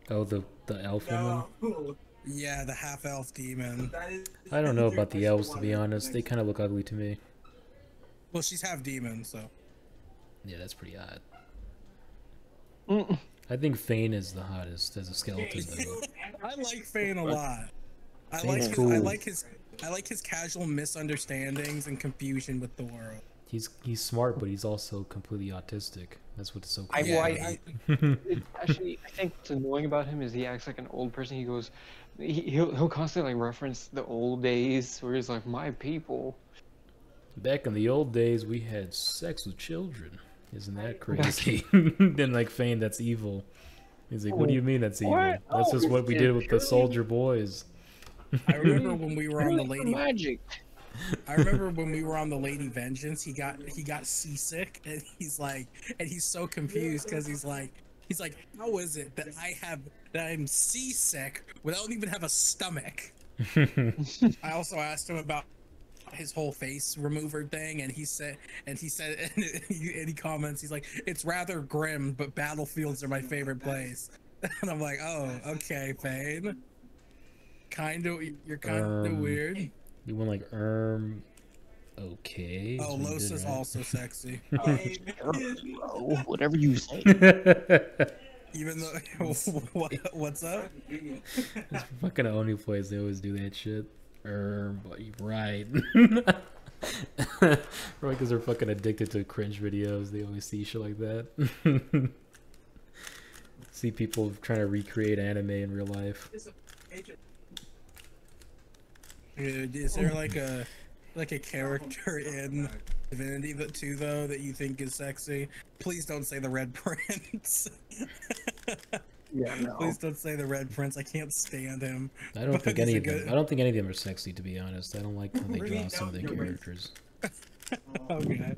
Oh, the elf woman? Yeah, the half elf demon. I don't know about the elves, to be honest. They kind of look ugly to me. Well, she's half demon, so. Yeah, that's pretty odd. I think Fane is the hottest as a skeleton, though. I like Fane a lot. I like his casual misunderstandings and confusion with the world. He's smart, but he's also completely autistic. That's what's so cool. Actually, I think what's annoying about him is he acts like an old person. He goes, he'll constantly like reference the old days where he's like, my people. Back in the old days, we had sex with children. Isn't that crazy? Then like Fane, that's evil. He's like, what do you mean that's evil? What? That's just what we did with the soldier boys. I remember when we were on the Lady Magic. I remember when we were on the Lady Vengeance, he got seasick, and he's so confused because he's like, how is it that I'm seasick without even have a stomach? I also asked him about his whole face remover thing, and he said, and he comments, he's like, it's rather grim, but battlefields are my favorite place. And I'm like, oh, okay, Fane. You're kind of weird. You went like, okay. Oh, Los is also sexy. Whatever you say. Even though, what's up? It's fucking Oni plays, they always do that shit. But you're right. Probably because they're fucking addicted to cringe videos. They always see shit like that. See people trying to recreate anime in real life. Dude, is there like a character in Divinity that too though that you think is sexy? Please don't say the Red Prince. Yeah, no. Please don't say the Red Prince. I can't stand him. I don't think any of them. I don't think any of them are sexy, to be honest. I don't like how they draw some of their characters. Okay.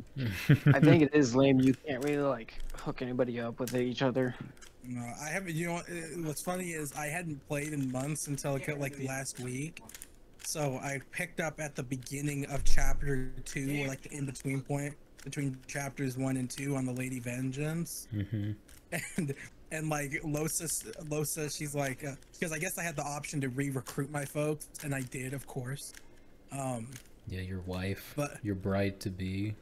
I think it is lame. You can't really like hook anybody up with each other. No, I haven't. You know what's funny is I hadn't played in months until like last week. So I picked up at the beginning of chapter 2, or like the in-between point between chapters 1 and 2 on the Lady Vengeance. And like Losa, she's like, because I guess I had the option to re-recruit my folks, and I did, of course. Yeah, your wife, but your bride to be.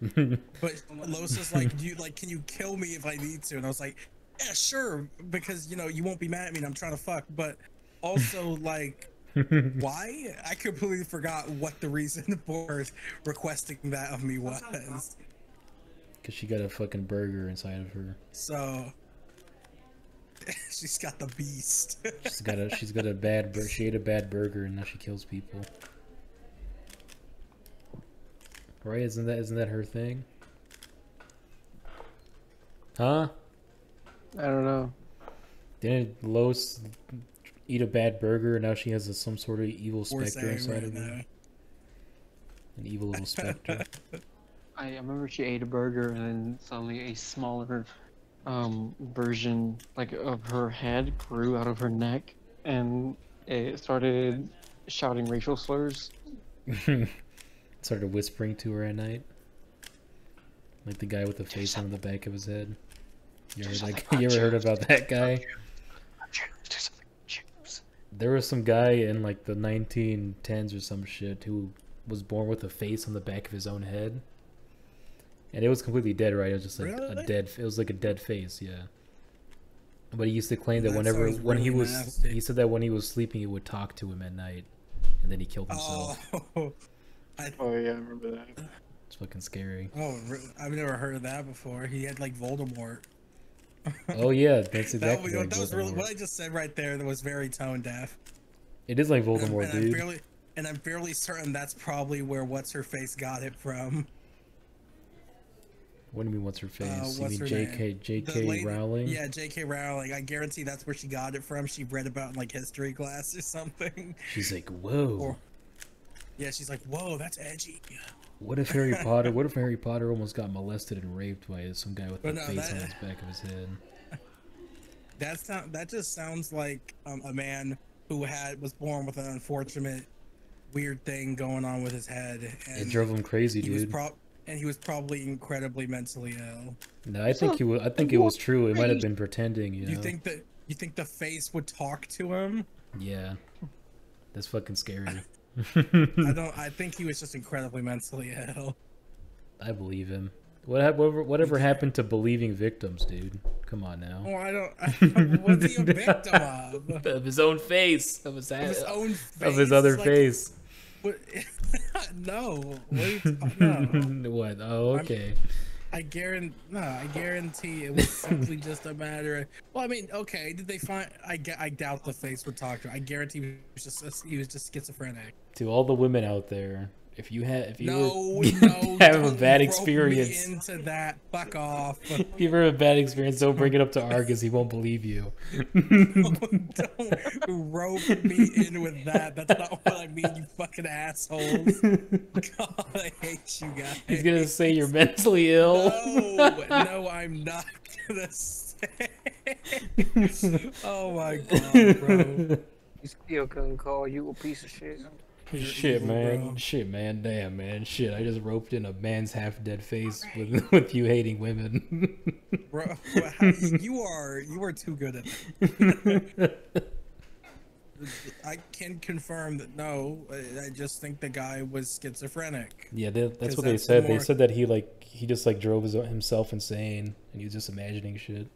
But Losa's like, can you kill me if I need to? And I was like, yeah, sure, because you won't be mad at me and I'm trying to fuck. But also like, why? I completely forgot what the reason for requesting that of me was. Because she got a fucking burger inside of her. So she's got the beast. She's got a bad she ate a bad burger and now she kills people. Right? Isn't that her thing? Huh? I don't know. Didn't Los eat a bad burger and now she has some sort of evil specter inside of her? An evil little specter. I remember she ate a burger and then suddenly a smaller version like of her head grew out of her neck and it started shouting racial slurs. Started whispering to her at night. Like the guy with the face on the back of his head. You ever heard about that guy? There was some guy in like the 1910s or some shit who was born with a face on the back of his own head. And it was completely dead, right? It was just like a dead. It was like a dead face, yeah. But he used to claim that he said that when he was sleeping, he would talk to him at night, and then he killed himself. Oh yeah, I remember that. It's fucking scary. Oh, I've never heard of that before. He had like Voldemort. Oh yeah, that's exactly that was really what I just said right there. That was very tone deaf. It is like Voldemort, dude. I'm fairly certain that's probably where what's her face got it from. What do you mean, what's her face? What's you mean her J.K. Rowling? Yeah, J.K. Rowling. I guarantee that's where she got it from. She read about in like history class or something. She's like, whoa. Yeah, she's like, whoa, that's edgy. What if Harry Potter almost got molested and raped by some guy with a face on his back of his head? That just sounds like a man who was born with an unfortunate, weird thing going on with his head. And it drove him crazy, dude. And he was probably incredibly mentally ill. No, I think it was true. It might have been pretending. You know? You think the face would talk to him? Yeah, that's fucking scary. I think he was just incredibly mentally ill. I believe him. Whatever happened to believing victims, dude? Come on now. Oh, I don't. What's he a victim of? Of his own face. Of his own face. Of his other face. What? No. No. What? Oh, okay. I guarantee it was simply just a matter of. Well, I mean, okay. Did they find? I doubt the face would talk to her. I guarantee he was just schizophrenic. To all the women out there, if you have a bad experience, me into that. Fuck off. If you ever have a bad experience, don't bring it up to Argus. He won't believe you. Don't rope me in with that. That's not what I mean, you fucking assholes. God, I hate you guys. He's gonna say you're mentally ill. No, I'm not gonna say. Oh my god, bro. You still couldn't call you a piece of shit. Shit, man. Bro. Shit, man. Damn, man. Shit, I just roped in a man's half-dead face with you hating women. Bro, you are too good at that. I can confirm that no, I just think the guy was schizophrenic. Yeah, that's what they said. They said that he just drove himself insane and he was just imagining shit.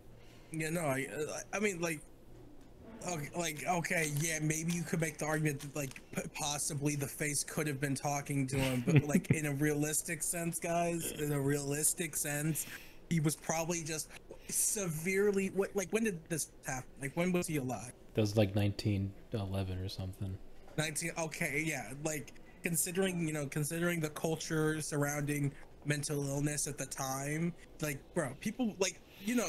Yeah, no, I mean okay, yeah, maybe you could make the argument that possibly the face could have been talking to him, but in a realistic sense, guys, he was probably just severely when did this happen? When was he alive? That was 1911 or something. 19. Okay, yeah. Like considering considering the culture surrounding mental illness at the time, like bro, people like you know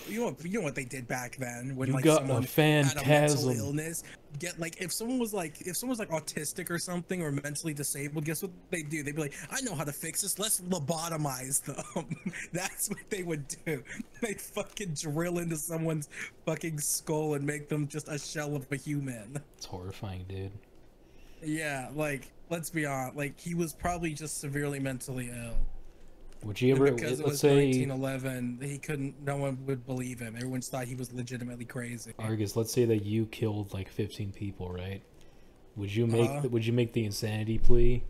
what they did back then when You like got a someone had a mental phantasm. illness. Get like if someone was like autistic or something or mentally disabled, guess what they do? They'd be like, I know how to fix this. Let's lobotomize them. That's what they would do. They'd fucking drill into someone's fucking skull and make them just a shell of a human. It's horrifying, dude. Yeah, like let's be honest, like he was probably just severely mentally ill. Would you And ever, because it let's was say, 1911, he couldn't. No one would believe him. Everyone thought he was legitimately crazy. Argus, let's say that you killed like 15 people, right? Would you make the insanity plea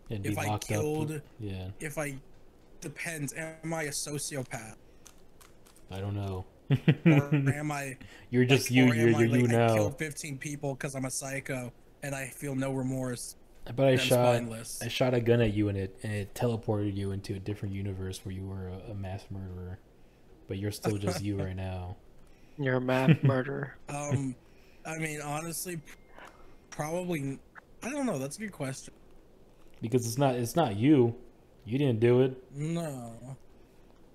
and be If I locked killed, up? Yeah, if I depends. Am I a sociopath I don't know. or am I? You're just like, you. or You're am I, like, I now. killed 15 people because I'm a psycho and I feel no remorse. But I I'm shot spineless. I shot a gun at you and it teleported you into a different universe where you were a mass murderer, but you're still just you right now. You're a mass murderer. I mean, honestly, probably. I don't know. That's a good question. Because it's not you. You didn't do it. No.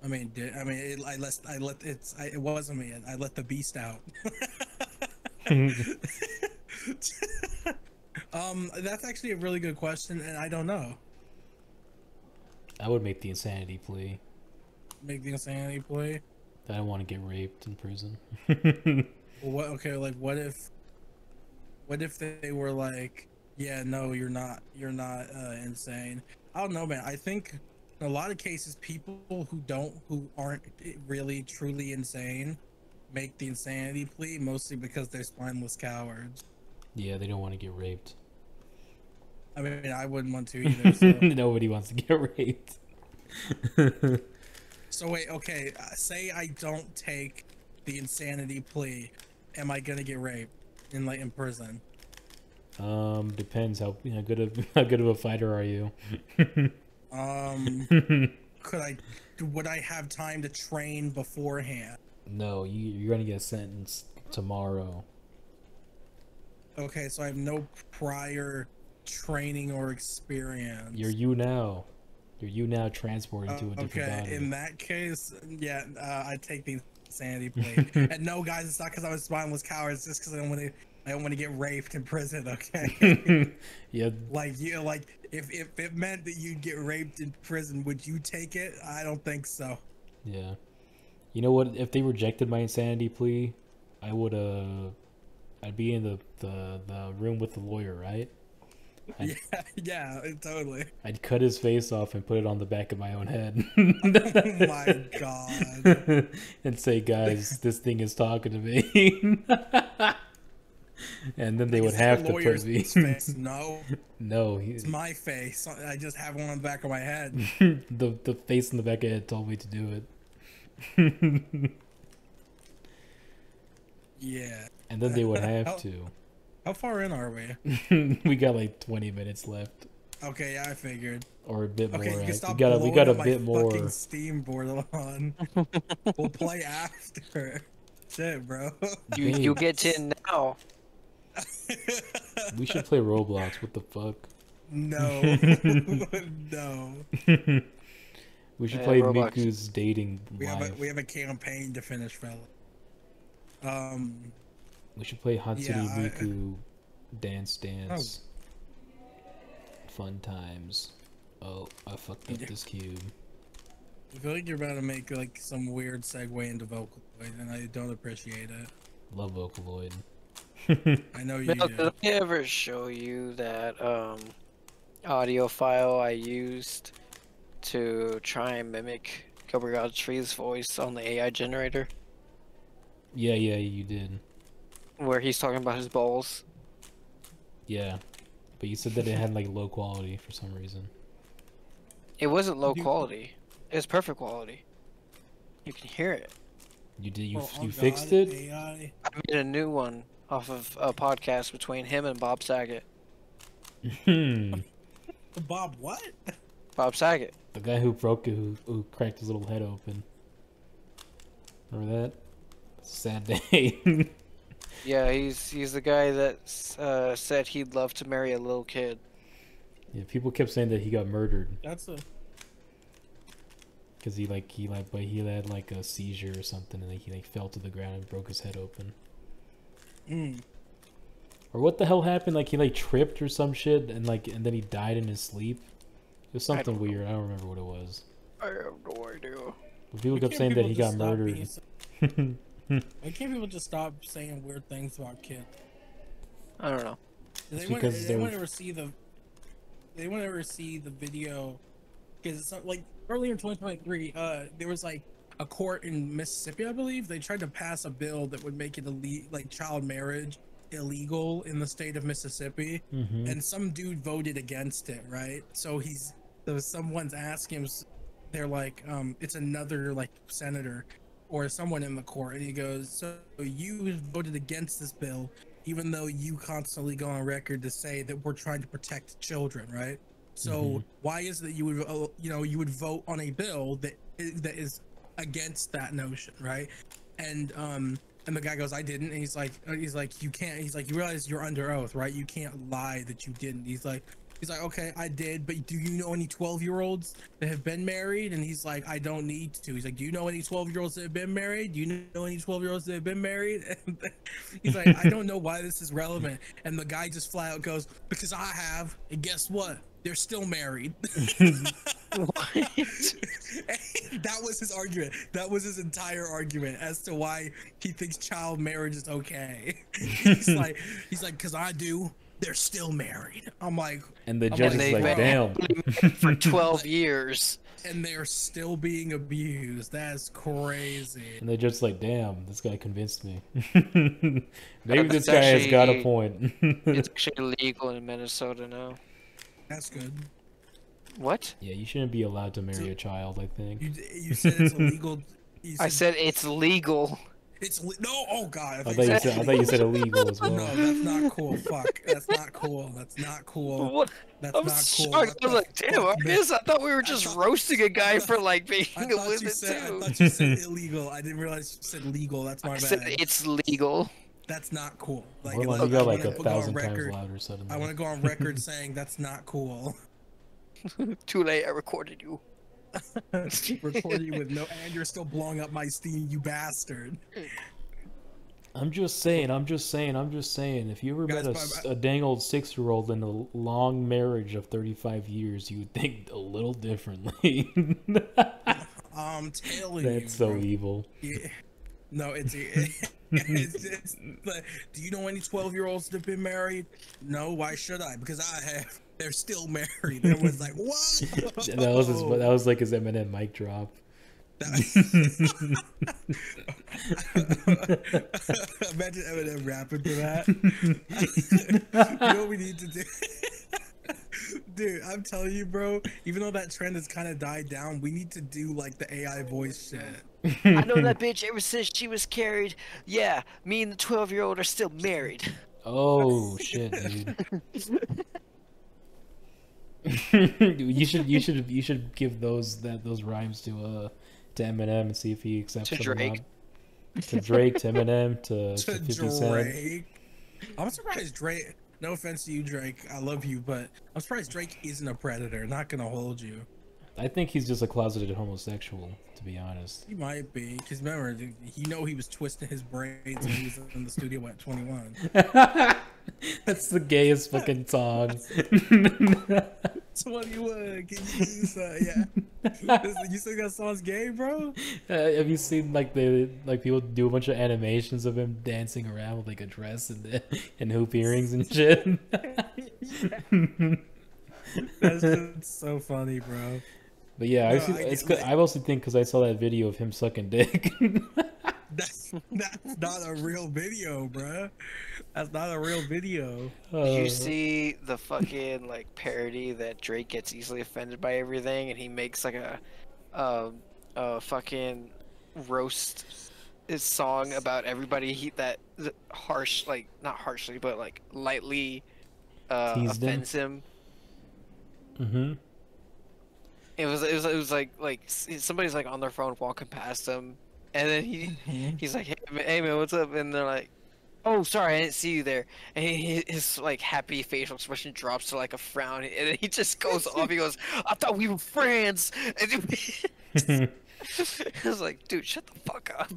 I mean, it wasn't me. I let the beast out. That's actually a really good question, and I don't know. I would make the insanity plea. Make the insanity play. I don't want to get raped in prison. Well, what? Okay, like what if they were like, yeah, no, you're not insane. I don't know, man. I think in a lot of cases, people who aren't really truly insane make the insanity plea mostly because they're spineless cowards. Yeah, they don't want to get raped. I mean, I wouldn't want to either. So. Nobody wants to get raped. So wait, okay. Say I don't take the insanity plea, am I gonna get raped in prison? Depends how good of a fighter are you. Would I have time to train beforehand? No, you're gonna get sentenced tomorrow. Okay, so I have no prior training or experience. You're you now. You're you now transported to a different okay, body. in that case, yeah, I take the insanity plea. And no, guys, it's not because I'm a spineless coward. It's just because I don't want to get raped in prison. Okay. Yeah. Like if it meant that you'd get raped in prison, would you take it? I don't think so. Yeah. You know what? If they rejected my insanity plea, I would I'd be in the room with the lawyer, right? Yeah, totally. I'd cut his face off and put it on the back of my own head. Oh my god. And say, guys, this thing is talking to me. And then they would have to put me. Face. No. No, it's my face. I just have one on the back of my head. the face in the back of the head told me to do it. Yeah. And then they would have to. How far in are we? We got like 20 minutes left. Okay, yeah, I figured. Or a bit more. Okay, you can stop we got a my bit more. Fucking Steam Bordelon. We'll play after. Shit, bro. You get in now. We should play Roblox. What the fuck? No. No. We should play Roblox. Miku's dating We life. have a campaign to finish, fella. We should play Hatsuri Yeah, Miku Dance. Fun times. Oh, I fucked up this cube. I feel like you're about to make like some weird segue into Vocaloid, and I don't appreciate it. Love Vocaloid. I know you Mel, do. did I ever show you that audio file I used to try and mimic Gilbert Gottfried's voice on the AI generator? Yeah, you did. Where he's talking about his balls. Yeah. But you said that it had like low quality for some reason. It wasn't low quality. It was perfect quality. You can hear it. You did you Oh, you God, fixed it? AI. I made a new one off of a podcast between him and Bob Saget. Bob, what? Bob Saget. The guy who broke it, who cracked his little head open. Remember that? Sad day. Yeah, he's the guy that said he'd love to marry a little kid. Yeah, people kept saying that he got murdered That's a because he had like a seizure or something, and he like fell to the ground and broke his head open. Or what the hell happened? Like he like tripped or some shit, and then he died in his sleep. It was something weird. I don't remember what it was. I have no idea. But people kept saying that he got murdered. Why can't people just stop saying weird things about kids? I don't know. They want to ever see the video because like earlier in 2023, there was like a court in Mississippi, I believe. They tried to pass a bill that would make it like child marriage illegal in the state of Mississippi, and some dude voted against it, right? So someone's asking him, they're like, it's another like senator or someone in the court, and he goes, so you voted against this bill even though you constantly go on record to say that we're trying to protect children, right? So why is it that you would vote on a bill that is against that notion, right? And the guy goes, I didn't. And he's like, you can't. He's like, you realize you're under oath, right? You can't lie that you didn't. He's like, okay, I did, but do you know any 12-year-olds that have been married? And he's like, I don't need to. He's like, do you know any 12-year-olds that have been married? Do you know any 12-year-olds that have been married? And he's like, I don't know why this is relevant. And the guy just flat out goes, because I have, and guess what? They're still married. What? That was his argument. That was his entire argument as to why he thinks child marriage is okay. He's like, because I do. They're still married. I'm like, and the judge is like, damn. For 12 years. And they're still being abused. That's crazy. And they're just like, damn, this guy convinced me. Maybe this guy has got a point. It's actually illegal in Minnesota now. That's good. What? Yeah, you shouldn't be allowed to marry a child, I think. You said it's illegal. I said it's legal. No, oh god. I thought you said illegal as well. No, that's not cool. Fuck. That's not cool. That's not cool. What? That's I'm not cool. shocked. I was like, damn, I thought we were just roasting a guy for like being a woman too. I thought you said illegal. I didn't realize you said legal. That's my bad. I said it's legal. That's not cool. Like, you got like 1,000 times louder suddenly. I want to go on record saying that's not cool. Too late. I recorded you. Recorded you with no, and you're still blowing up my Steam, you bastard. I'm just saying. If you ever met a dang old 6-year-old in a long marriage of 35 years, you would think a little differently. I'm telling you. That's so evil. Yeah. No, it's but do you know any 12-year-olds that have been married? No, why should I? Because I have. They're still married. Everyone's like, what? That was like his Eminem mic drop. Imagine Eminem rapping to that. You know what we need to do? Dude, I'm telling you, bro, even though that trend has kind of died down, we need to do like the AI voice shit. I know that bitch ever since she was carried. Yeah, me and the 12-year-old are still married. Oh shit, dude. you should give those rhymes to Eminem and see if he accepts them. To Drake. To Drake, to Eminem, to 50 Cent. I'm surprised Drake. No offense to you, Drake. I love you, but I'm surprised Drake isn't a predator. Not gonna hold you. I think he's just a closeted homosexual, to be honest. He might be, because remember, he was twisting his braids when he was in the studio at 21. That's the gayest fucking song. 21. Can you use that? Yeah. You think that song's gay, bro? Have you seen like people do a bunch of animations of him dancing around with like a dress and hoop earrings and shit? That's just so funny, bro. But yeah, I also think because I saw that video of him sucking dick. That's not a real video, bro. That's not a real video. Did you see the fucking like parody that Drake gets easily offended by everything, and he makes like a fucking roast song about everybody that harsh, like not harshly, but like lightly offends him. Mm-hmm. It was like somebody's like on their phone walking past him, and then he's like, hey man, what's up? And they're like, Oh, sorry, I didn't see you there. And his like happy facial expression drops to like a frown, and then he just goes off. He goes, "I thought we were friends." And I was like, "Dude, shut the fuck up."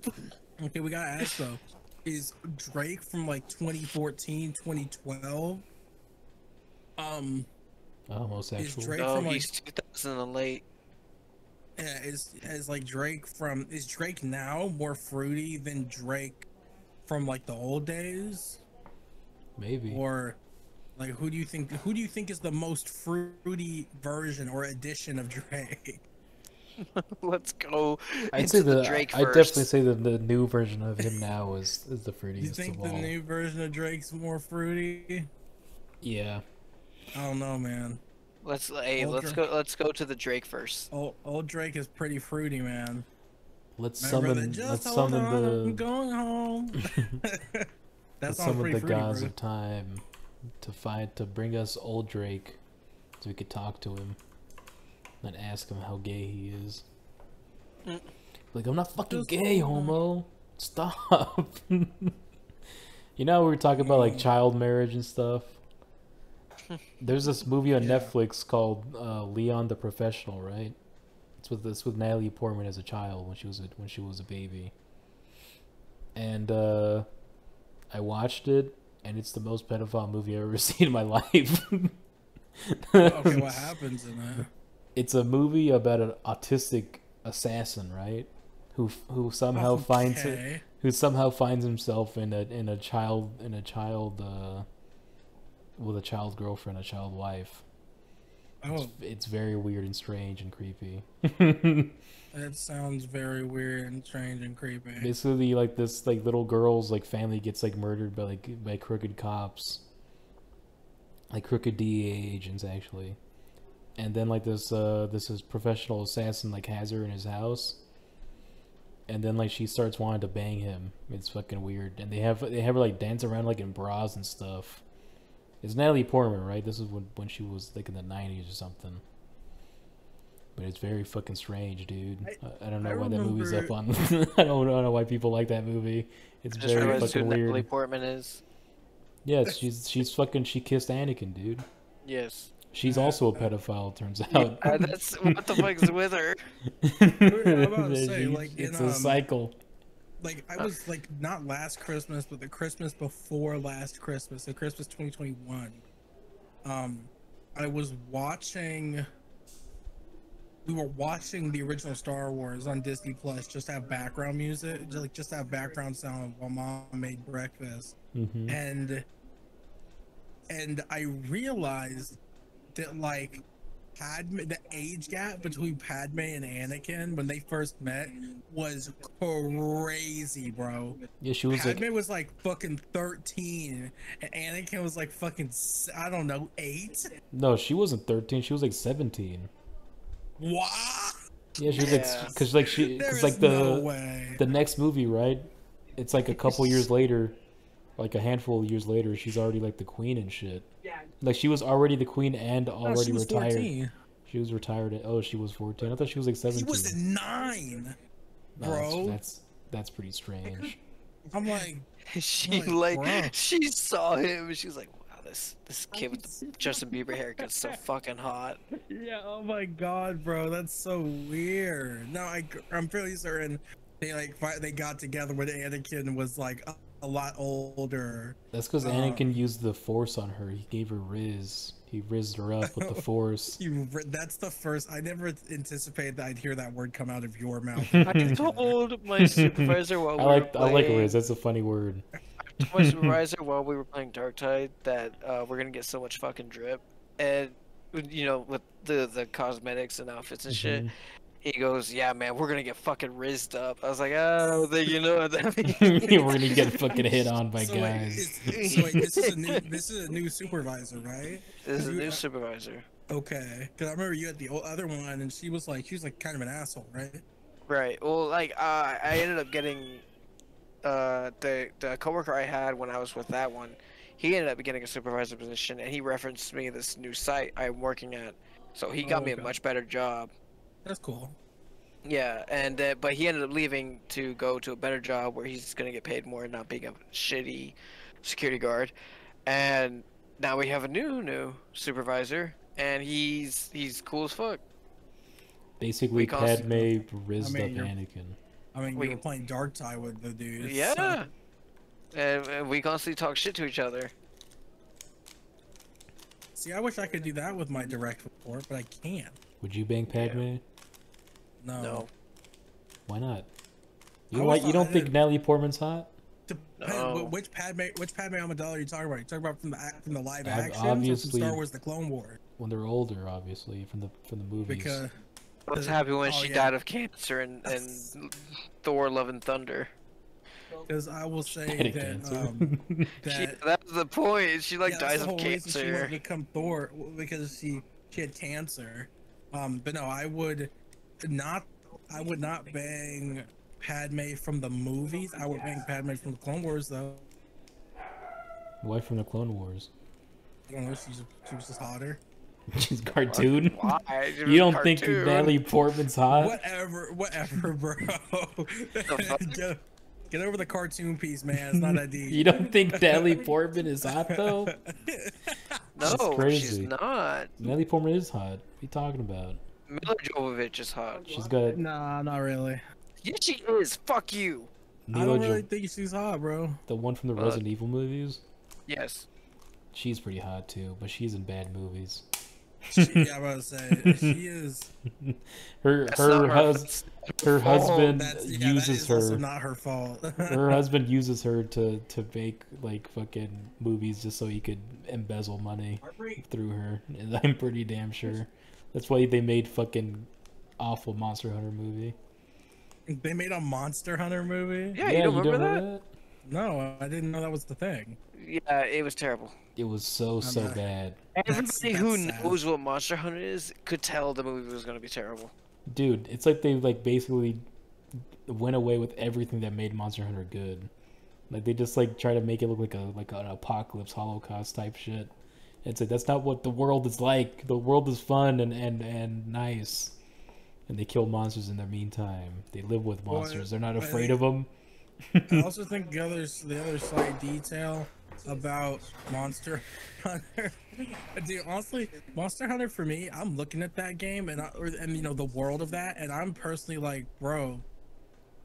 Okay, we gotta ask though, is Drake from like 2014, 2012? Homosexual. Is Drake No, from like he's 2000 and late. yeah, is like Drake from is Drake now more fruity than Drake from like the old days? Maybe. Or like who do you think is the most fruity version or edition of Drake? Let's go I'd say into the the Drake I'd first. definitely say that the new version of him now is the You fruitiest think of the all. new version of Drake's more fruity? Yeah. I don't know, man. Let's Old let's go to the Drake first. Old Drake is pretty fruity, man. Let's Remember summon the let's just hold summon on, I'm the going home. let's That sounds summon pretty the fruity, gods bro. of time to bring us old Drake so we could talk to him and ask him how gay he is. Like, I'm not fucking Just gay, hold on. homo. Stop. You know, we were talking about like child marriage and stuff. There's this movie on Yeah. Netflix called Leon the Professional, right? It's with Natalie Portman as a child when she was a baby. And I watched it, and it's the most pedophile movie I've ever seen in my life. Okay, what happens in that? It's a movie about an autistic assassin, right? Who somehow Okay. finds himself in a child with a child girlfriend, a child wife. Oh, It's very weird and strange and creepy. that sounds very weird and strange and creepy. Basically, like this like little girl's like family gets like murdered by crooked cops, like crooked DEA agents actually. And then like this professional assassin like has her in his house, and then like she starts wanting to bang him. It's fucking weird. And they have her like dance around like in bras and stuff. It's Natalie Portman, right? This is when she was like in the 90s or something. But it's very fucking strange, dude. I don't know I why that movie's up remember- on. I don't know why people like that movie. It's Just very realized who fucking Natalie weird. Portman is. Yes, she kissed Anakin, dude. Yes. She's also a pedophile, turns out. That's what the fuck's with her. I'm about to say, like, it's in, a cycle. Like I was like not last Christmas, but the Christmas before last Christmas, so Christmas 2021. I was watching. We were watching the original Star Wars on Disney Plus, just have background music, just have background sound while Mom made breakfast, Mm-hmm. and I realized that like the age gap between Padme and Anakin when they first met was crazy, bro. Yeah, she was Padme like, was like fucking 13 and Anakin was like fucking, I don't know, 8. no, she wasn't 13. She was like 17. What? Yeah, she was Yeah. like, because like no way. the next movie, right? It's like a couple years later, like a handful of years later, she's already like the queen and shit. Like she was already the queen and No, already she was retired. 14. She was retired. Oh, she was 14. I thought she was like 17. He was 9, No, bro. that's pretty strange. I'm like, She Like, like bro. she saw him and she was like, wow, this kid with the Justin Bieber haircut's so fucking hot. yeah, oh my god, bro, that's so weird. No, I'm fairly certain they got together when Anakin was like a lot older. That's because Anakin used the Force on her. He gave her Riz. He rizzed her up with the Force. That's the first. I never anticipated that I'd hear that word come out of your mouth. I told my supervisor while we I were like playing. Riz. That's a funny word. I told my supervisor while we were playing Dark Tide that we're gonna get so much fucking drip, and you know with the cosmetics and outfits and shit. He goes, yeah, man, we're gonna get fucking rizzed up. I was like, I don't think you know what that means. We're gonna get fucking hit on by So guys. this is a new supervisor, right? This is a new supervisor. Okay, because I remember you had the other one, and she was like kind of an asshole, right? Right. Well, like, I ended up getting the coworker I had when I was with that one. He ended up getting a supervisor position, and he referenced me this new site I'm working at. So he got me a okay. much better job. That's cool. Yeah, and but he ended up leaving to go to a better job where he's gonna get paid more, and not being a shitty security guard. And now we have a new supervisor, and he's cool as fuck. Basically, Padme rizzed up you're- Anakin. I mean, you were playing Dark Tie with the dude. Yeah, and we constantly talk shit to each other. See, I wish I could do that with my direct report, but I can't. Would you bang Padme? No. No. Why not? I You was- you don't I think didn't- Natalie Portman's hot? No. Which Padme Amidala are you talking about? You talking about from the live action, obviously- from Star Wars: The Clone Wars? When they're older, obviously, from the movies. Because I was happy when Oh, she yeah. died of cancer and Thor: Love and Thunder. I will say Dead of that cancer. That was the point. She like yeah, that's dies the of whole reason she cancer. wanted to become Thor, because she had cancer. But no, I would not bang Padme from the movies. I would bang Padme from the Clone Wars, though. Why from the Clone Wars? I don't know. She was just hotter. She's cartoon. Why? It was You don't a think cartoon. Natalie Portman's hot? Whatever, bro. Get over the cartoon piece, man. It's not that deep. You don't think Natalie Portman is hot though? No, she's crazy. not. Natalie Portman is hot. What are you talking about? Mila Jovovich is hot. She's got Nah, not really. Yeah, she is. Fuck you. I Mila don't really Jo- think she's hot, bro. the one from the Resident Evil movies. Yes. She's pretty hot too, but she's in bad movies. Yeah, I was about to say she is. Her That's not her husband That uses is also her. not her fault. Her husband uses her to make like fucking movies just so he could embezzle money through her. And I'm pretty damn sure that's why they made fucking awful Monster Hunter movie. They made a Monster Hunter movie. Yeah, you don't remember that? that? No, I didn't know that was the thing. Yeah, it was terrible. It was so not- bad. Everybody who that's sad. knows what Monster Hunter is could tell the movie was gonna be terrible. Dude, it's like they like basically went away with everything that made Monster Hunter good. Like they just like try to make it look like an apocalypse Holocaust type shit. It's like that's not what the world is like. The world is fun and nice. And they kill monsters in the meantime. They live with monsters. They're not afraid of them. I also think the other slight detail about Monster Hunter, dude, honestly, Monster Hunter for me, I'm looking at that game and you know the world of that, and I'm personally like, bro,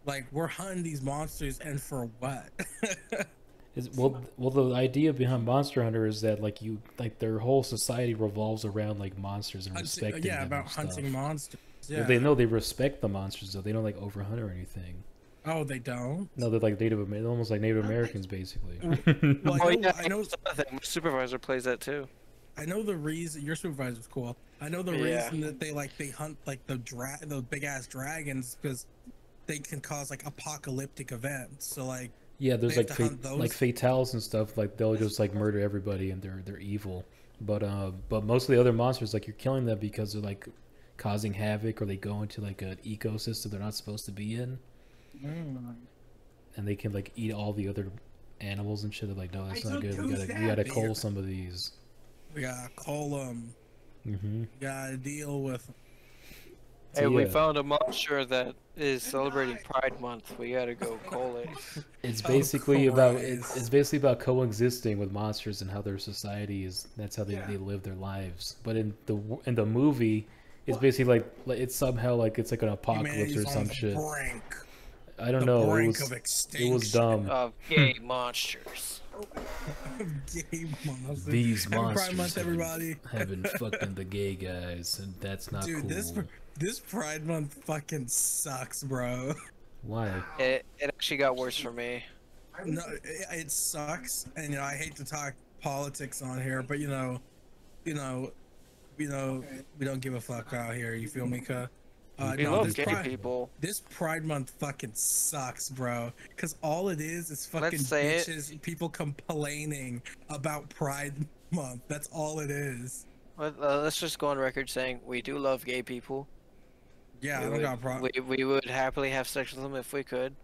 like we're hunting these monsters, and for what? Well, the idea behind Monster Hunter is that like their whole society revolves around like monsters and respecting yeah, them about and hunting stuff. monsters. Well, Yeah. they know they respect the monsters though. They don't like overhunt or anything. Oh, they don't. No, they're like almost like Native Americans basically. Well, Oh, I yeah, know, I know, that's another thing. My supervisor plays that too. I know the reason. Your supervisor's cool. I know the Yeah. reason that they hunt like the big ass dragons, because they can cause like apocalyptic events. So like, Yeah, there's They like have to hunt those? like fatales and stuff. Like they'll just like murder everybody and they're evil. But most of the other monsters, like you're killing them because they're like causing havoc or they go into like an ecosystem they're not supposed to be in, and they can like eat all the other animals and shit. They're like, no, that's not good. We gotta cull some of these. we gotta call them. Mm-hmm. We gotta deal with. Hey, So, we yeah. found a monster that is celebrating Pride Month. We gotta go call it. It's Of basically about course. it's basically about coexisting with monsters and how their society is. That's how they live their lives. But in the movie, it's basically like it's somehow like it's like an apocalypse Humanity's or on some the shit. brink. I don't the know. brink It of was extinction. dumb. Of gay monsters. Gay monsters. These Happy monsters Pride Month, everybody. have been fucking the gay guys, and that's not Dude, cool. this Pride Month fucking sucks, bro. Why? It actually got worse for me. No, it sucks, and I hate to talk politics on here, but we don't give a fuck out here. You feel me? We love gay people. This Pride Month fucking sucks, bro. Cause all it is fucking Let's say it. bitches, people complaining about Pride Month. That's all it is. Let's just go on record saying we do love gay people. Yeah, I We don't would, got a problem. we would happily have sex with them if we could.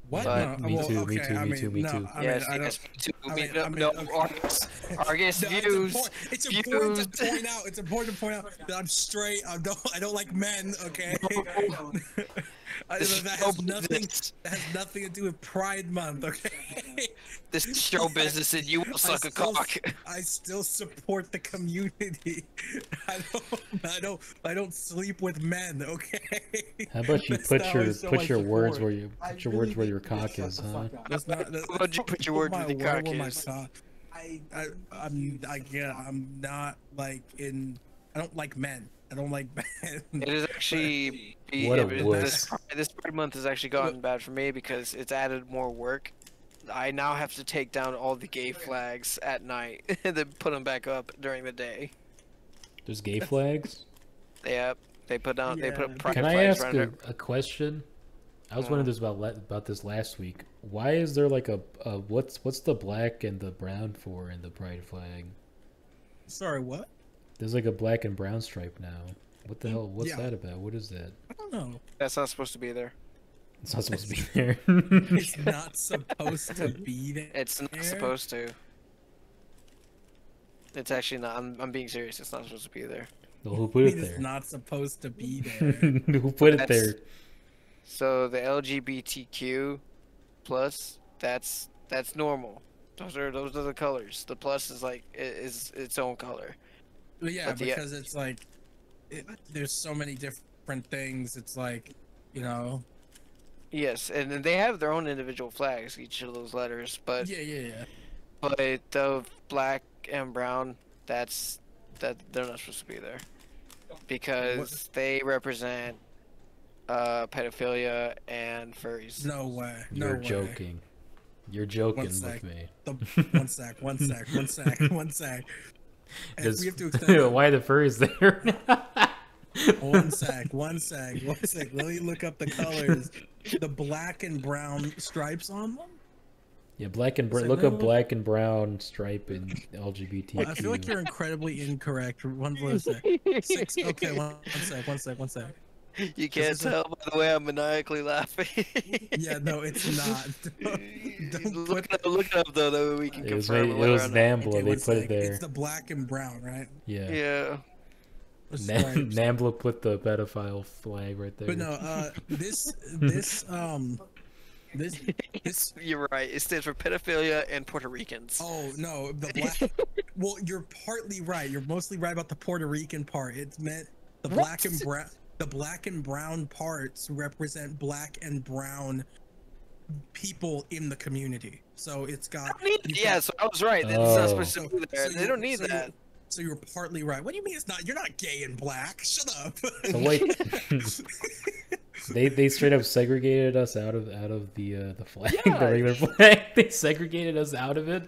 What? but- Me Well, too, me okay, too, I me mean, too, me no, too. I mean, Yes, I don't. yes, me too. I mean, no, okay. Argus No, views. It's important to point out. It's important to point out that I'm straight. I don't like men. Okay. That has nothing to do with Pride Month, okay? This is show business, and you will suck a cock. I still support the community. I don't sleep with men, okay? How about you put your words where your cock is, huh? How about you put your words where your cock is? I'm not like in. I don't like men. I don't like men. It is actually this Pride Month has actually gotten bad for me because it's added more work. I now have to take down all the gay flags at night and then put them back up during the day. There's gay flags? Yep. They put up pride Can I flags ask a question? I was wondering this about this last week. Why is there like a what's the black and the brown for in the pride flag? Sorry, what? There's like a black and brown stripe now. What the hell? What's that about? What is that? I don't know. That's not supposed to be there. It's not supposed to be there. It's not supposed to be there. It's not supposed to. It's actually not. I'm being serious. It's not supposed to be there. Well, who put it there? It's not supposed to be there. Who put it there? So the LGBTQ plus, that's normal. Those are the colors. The plus is like is its own color. Well, yeah, because it's like there's so many different things. It's like, you know. Yes, and then they have their own individual flags, each of those letters. But yeah. But the black and brown, they're not supposed to be there because they represent pedophilia and furries. No way. You're joking. You're joking with me. One sec. We have to extend why the furries there? One sec. Let me look up the colors. The black and brown stripes on them? Yeah, black and brown. Look up black and brown stripe in LGBTQ. Well, I feel like you're incredibly incorrect. One sec. Okay, one sec. You can't tell by the way I'm maniacally laughing. Yeah, no, it's not. Don't look it up though, that way we can confirm it was Nambla. They put it there. It's the black and brown, right? Yeah. Yeah. Nambla put the pedophile flag right there. But no, this You're right. It stands for pedophilia and Puerto Ricans. Oh no, the black. Well, you're partly right. You're mostly right about the Puerto Rican part. It's meant the black and brown. The black and brown parts represent black and brown people in the community. So it's got. Yeah, so I was right. That's not supposed to be there. They don't need that. So you're partly right. What do you mean it's not? You're not gay and black. Shut up. So wait. They straight up segregated us out of the flag, the regular flag. They segregated us out of it.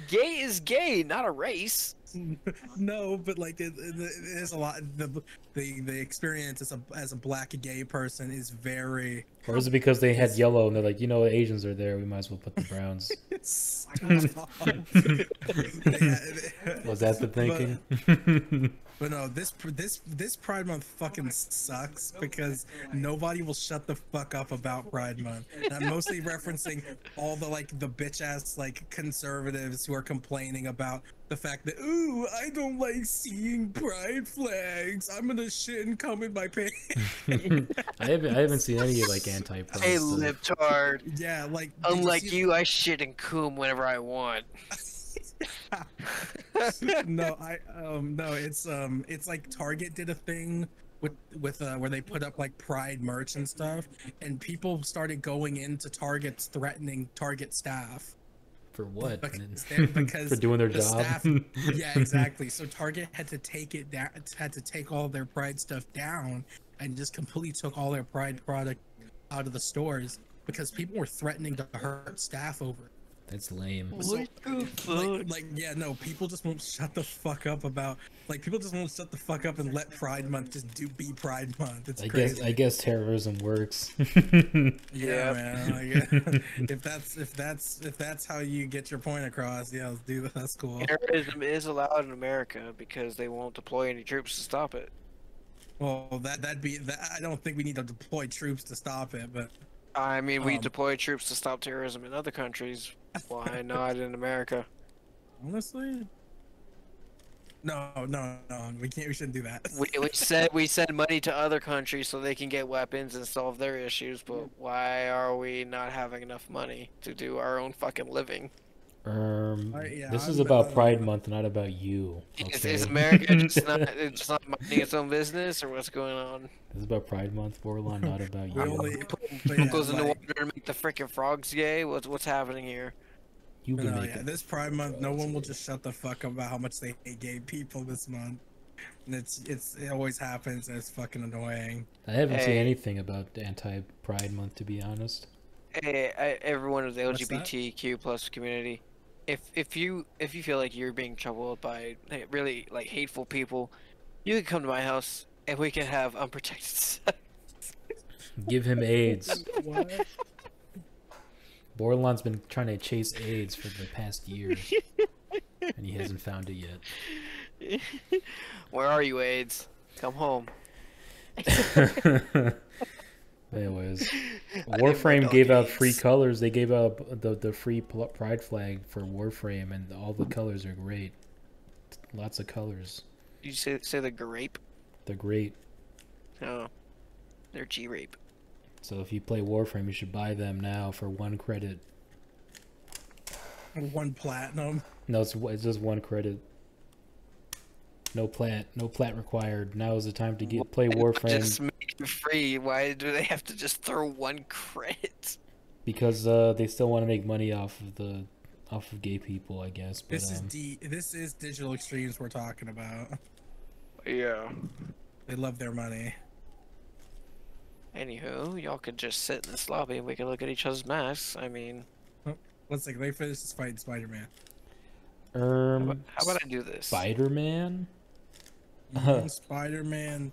Gay is gay, not a race. No, but like there's a lot. The experience as a black gay person is very. Or is it because they had yellow and they're like, Asians are there, we might as well put the browns. Was that the thinking? But no, this Pride Month fucking sucks because nobody will shut the fuck up about Pride Month. And I'm mostly referencing all the bitch ass conservatives who are complaining about the fact that I don't like seeing pride flags. I'm gonna shit and cum in my pants. I haven't seen any anti-pride. Hey, libtard. Yeah, unlike you, I shit and cum whenever I want. No, it's like Target did a thing with where they put up pride merch and stuff, and people started going into Targets threatening Target staff. For what? Because for doing their job. Staff, yeah, exactly. So Target had to take it down, had to take all their pride stuff down, and just completely took all their pride product out of the stores because people were threatening to hurt staff over it. That's lame. So, yeah, no, people just won't shut the fuck up about people just won't shut the fuck up and let Pride Month just be Pride Month. It's crazy. I guess terrorism works. Yeah, man. If that's how you get your point across, yeah, let's do that. That's cool. Terrorism is allowed in America because they won't deploy any troops to stop it. Well, I don't think we need to deploy troops to stop it, but. I mean, we deploy troops to stop terrorism in other countries. Why not in America? Honestly, No. We can't. We shouldn't do that. We send money to other countries so they can get weapons and solve their issues, but why are we not having enough money to do our own fucking living? This is about Pride Month, not about you. Okay? Is America just not minding its own business, or what's going on? This is about Pride Month, Bordelon, not about you. Goes into water and make the freaking frogs gay. What's happening here? You can make it. This Pride Month, no one will just shut the fuck up about how much they hate gay people this month. And it always happens, and it's fucking annoying. I haven't seen anything about anti-Pride Month, to be honest. Hey, everyone of the LGBTQ plus community, if you feel like you're being troubled by really like hateful people, you can come to my house and we can have unprotected sex. Give him AIDS. What? Bordelon's been trying to chase AIDS for the past year, and he hasn't found it yet. Where are you, AIDS? Come home. Anyways, Warframe gave out free colors. They gave out the free pride flag for Warframe, and all the colors are great. Lots of colors. You say the grape? They're great. No, they're G-rape. So if you play Warframe, you should buy them now for 1 credit. 1 platinum. No, it's just 1 credit. No plat required. Now is the time to play Warframe. Just make it free. Why do they have to just throw 1 credit? Because they still want to make money off of gay people, I guess. But, this is Digital Extremes we're talking about. Yeah. They love their money. Anywho, y'all could just sit in this lobby and we can look at each other's masks. I mean, Let's they finish this fight, Spider-Man. how about I do this? Spider-Man. Spider-Man,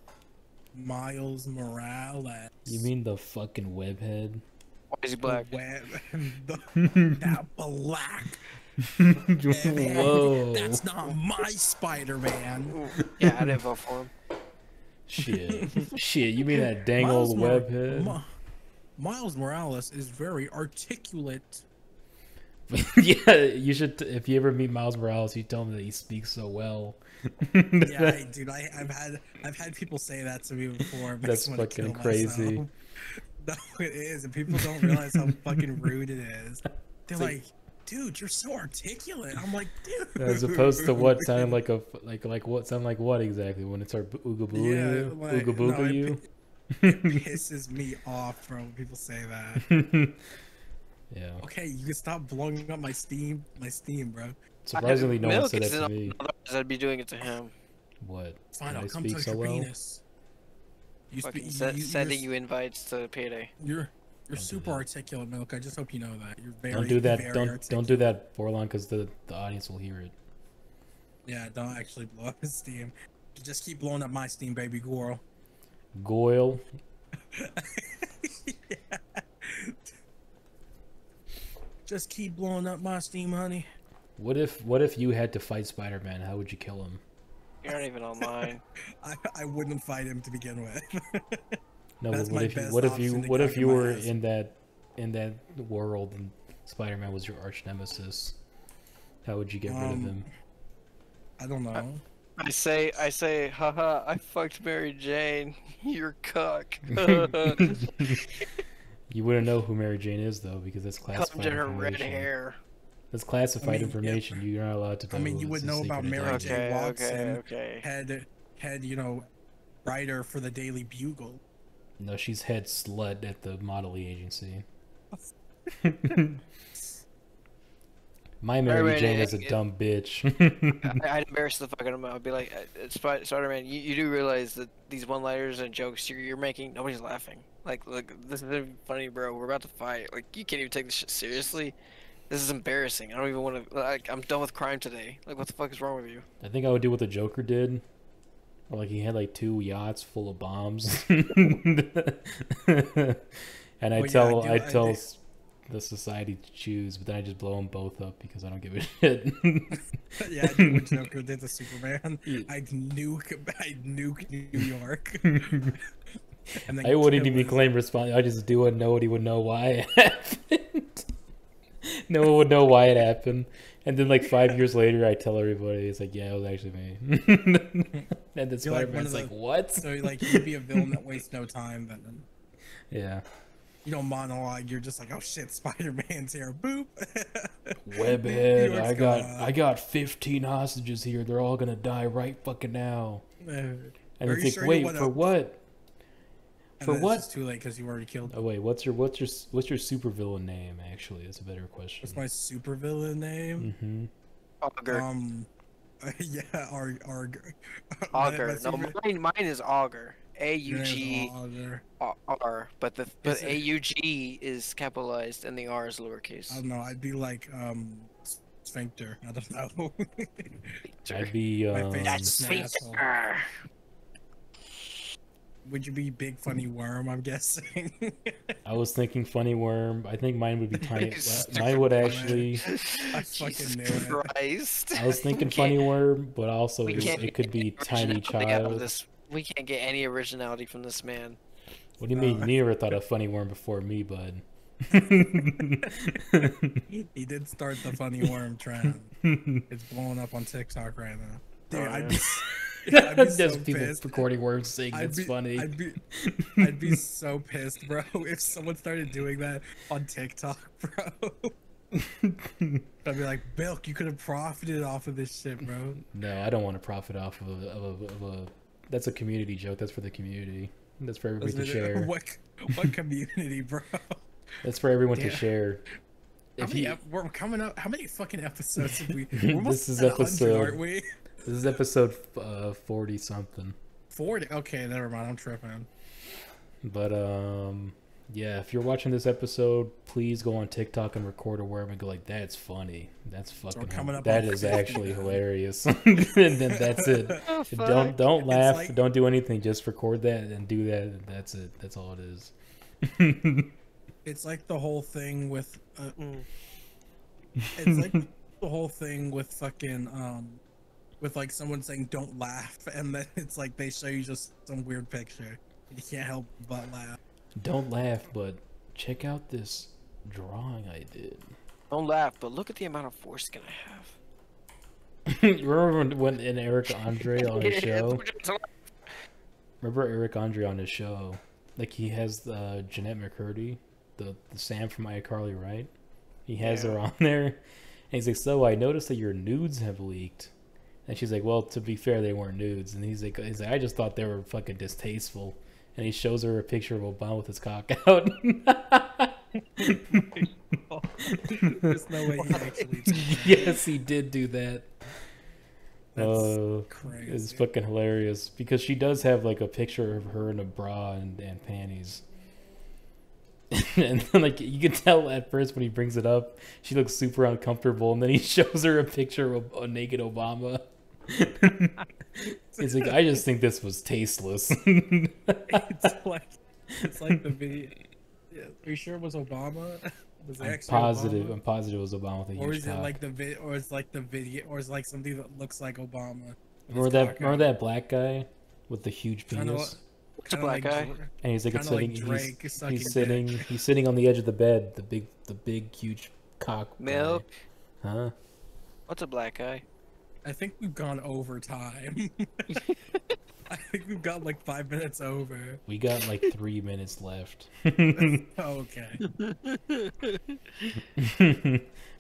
Miles Morales. You mean the fucking webhead? Why is he black? That black. Whoa. That's not my Spider-Man. Yeah, I didn't vote for him. Shit, you mean that dang old webhead? Miles Morales is very articulate. Yeah, you should. If you ever meet Miles Morales, you tell him that he speaks so well. Yeah, dude, I've had people say that to me before. That's fucking crazy. No, it is, and people don't realize how fucking rude it is. They're like, dude, you're so articulate. I'm like, dude. As opposed to what sounded like what sound like what exactly when it's our ooga booga ooga booga you. It pisses me off, bro, when people say that. Yeah. Okay, you can stop blowing up my Steam, bro. Surprisingly, no one said that to me. I'd be doing it to him. What? Fine, Can I'll I come speak touch so your well? penis. Sending you invites to payday. You're super articulate, Milk. I just hope you know that. You're very. Don't do that. Very Don't do that, Bordelon, because the audience will hear it. Yeah, don't actually blow up his Steam. Just keep blowing up my Steam, baby girl. Goyle. Yeah. Just keep blowing up my Steam, honey. What if you had to fight Spider-Man? How would you kill him? You're not even online. I wouldn't fight him to begin with. No, That's but what if you were in that world and Spider-Man was your arch nemesis? How would you get rid of him? I don't know. I say, haha, I fucked Mary Jane. You're cuck. You wouldn't know who Mary Jane is though, because that's classified Come to her information. red hair. That's classified information. You're not allowed to know. I mean, you would know about Mary J. Watson, head, writer for the Daily Bugle. No, she's head slut at the modeling agency. My Mary Jane is a dumb bitch. I'd embarrass the fuck out of him. I'd be like, Spider-Man, you do realize that these one-liners and jokes you're making, nobody's laughing. Like, look, this isn't funny, bro. We're about to fight. Like, you can't even take this shit seriously. This is embarrassing. I don't even want to. Like, I'm done with crime today. Like, what the fuck is wrong with you? I think I would do what the Joker did. Or like he had like 2 yachts full of bombs. And I tell the society to choose, but then I just blow them both up because I don't give a shit. Yeah, I do what Joker did to Superman. I'd nuke New York. And then I wouldn't even claim responsibility. I just do it. Nobody would know why it happened. No one would know why it happened. And then like 5 years later, I tell everybody, it's like, yeah, it was actually me. And then Spider-Man's like, what? So like you'd be a villain that wastes no time. Then Yeah. you don't monologue. You're just like, oh shit, Spider-Man's here. Boop. Webhead, I got 15 hostages here. They're all gonna die right fucking now. And it's like, wait, for what? For what? It's too late because you already killed. Oh wait, what's your supervillain name? Actually, that's a better question. What's my supervillain name? Mm-hmm. Augur. Yeah, Augur. Augur. No, mine is Augur. A-U-G R, but A-U-G is capitalized and the R is lowercase. I don't know. I'd be like sphincter. I don't know. I'd be That's sphincter. Would you be big funny worm? I'm guessing. I was thinking funny worm. I think mine would be tiny. Mine would actually. I fucking knew it. Christ. I was thinking funny worm, but also it could be tiny child. We can't get any originality from this man. What do you mean? You never thought of funny worm before me, bud. He did start the funny worm trend. It's blowing up on TikTok right now. Dude, I'd be There's so people pissed. recording worms saying it's funny. I'd be so pissed, bro, if someone started doing that on TikTok, bro. I'd be like, Bilk, you could have profited off of this shit, bro. No, I don't want to profit off of a that's a community joke. That's for the community. That's for everybody to share. What community, bro? That's for everyone to share. We're coming up. How many fucking episodes have we? This is episode. Aren't we? This is episode 40 something. 40. Okay, never mind. I'm tripping. But yeah. If you're watching this episode, please go on TikTok and record a worm and go like, "That's funny. That's fucking. That is actually hilarious." And then that's it. Oh, don't laugh. Don't do anything. Just record that and do that. And that's it. That's all it is. It's like the whole thing with. It's like the whole thing with fucking with like someone saying don't laugh, and then it's like they show you just some weird picture. You can't help but laugh. Don't laugh, but check out this drawing I did. Don't laugh, but look at the amount of foreskin I have. Remember when in Eric Andre on his show? Remember Eric Andre on his show? Like he has Jeanette McCurdy, the Sam from iCarly, right? He has her on there. And he's like, so I noticed that your nudes have leaked. And she's like, well, to be fair, they weren't nudes. And he's like, I just thought they were fucking distasteful. And he shows her a picture of Obama with his cock out. There's no way he actually did that. Yes, he did do that. That's crazy. It's fucking hilarious. Because she does have like a picture of her in a bra and panties. And then, like, you can tell at first when he brings it up, she looks super uncomfortable. And then he shows her a picture of a naked Obama. It's like, I just think this was tasteless. it's like the video. Yeah, are you sure it was Obama? Was it I'm actually positive. Obama? I'm positive it was Obama with a huge Or is it cock. like the video? Or it's like the video? Or it's like something that looks like Obama? Remember that black guy with the huge penis? It's a black guy. And he's like, he's sitting on the edge of the bed. The big huge cock. Milk. Guy. Huh? What's a black guy? I think we've gone over time. I think we've got like 5 minutes over. We got like 3 minutes left. Okay.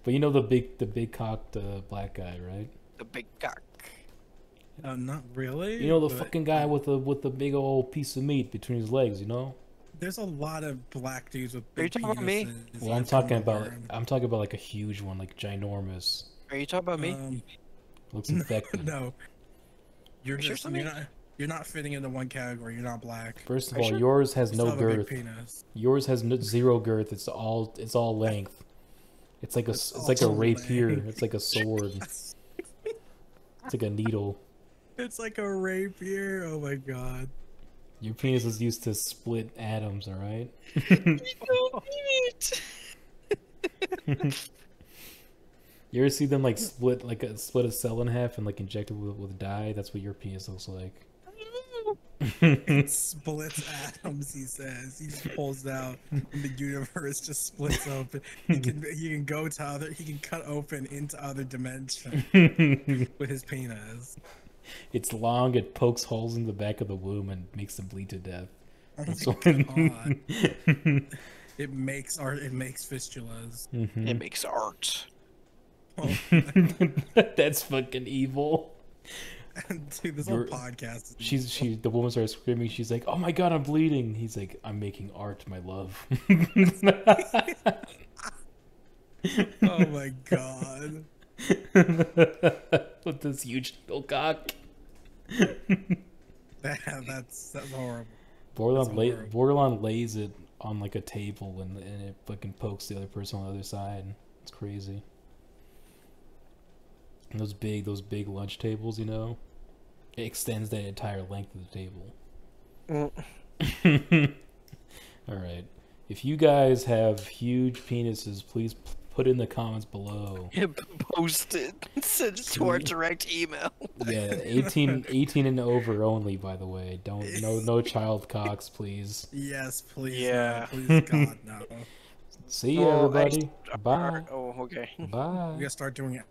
But you know the big cocked black guy, right? The big cock. Not really. You know the fucking guy with the big old piece of meat between his legs. You know. There's a lot of black dudes with big Are you talking about me? Well, I'm talking about like a huge one, like ginormous. Are you talking about me? Looks infected. No. You're sure you're not fitting into one category. You're not black. First of all, yours has no girth. Yours has zero girth. It's all length. It's like a rapier. It's like a sword. It's like a needle. It's like a rapier. Oh my god. Your penis is used to split atoms, all right? You ever see them like split a cell in half and like inject it with dye? That's what your penis looks like. It splits atoms, he says. He just pulls out and the universe just splits open. He can go to other, he can cut open into other dimensions with his penis. It's long, it pokes holes in the back of the womb and makes them bleed to death. Oh That's my what- God. It makes art, it makes fistulas. Mhm. It makes art. Oh, That's fucking evil. dude, this whole podcast is The woman starts screaming. She's like, "Oh my God, I'm bleeding." He's like, "I'm making art, my love." oh my God. With this huge little cock. That's horrible. Bordelon lays it on like a table and it fucking pokes the other person on the other side. It's crazy. And those big lunch tables, you know, it extends that entire length of the table. All right. If you guys have huge penises, please put in the comments below. Post it. Send it to our direct email. Yeah, 18 and over only, by the way. No child cocks, please. Yes, please. Yeah. No, please, God, no. See you, everybody. Bye. Oh, okay. Bye. We gotta start doing it.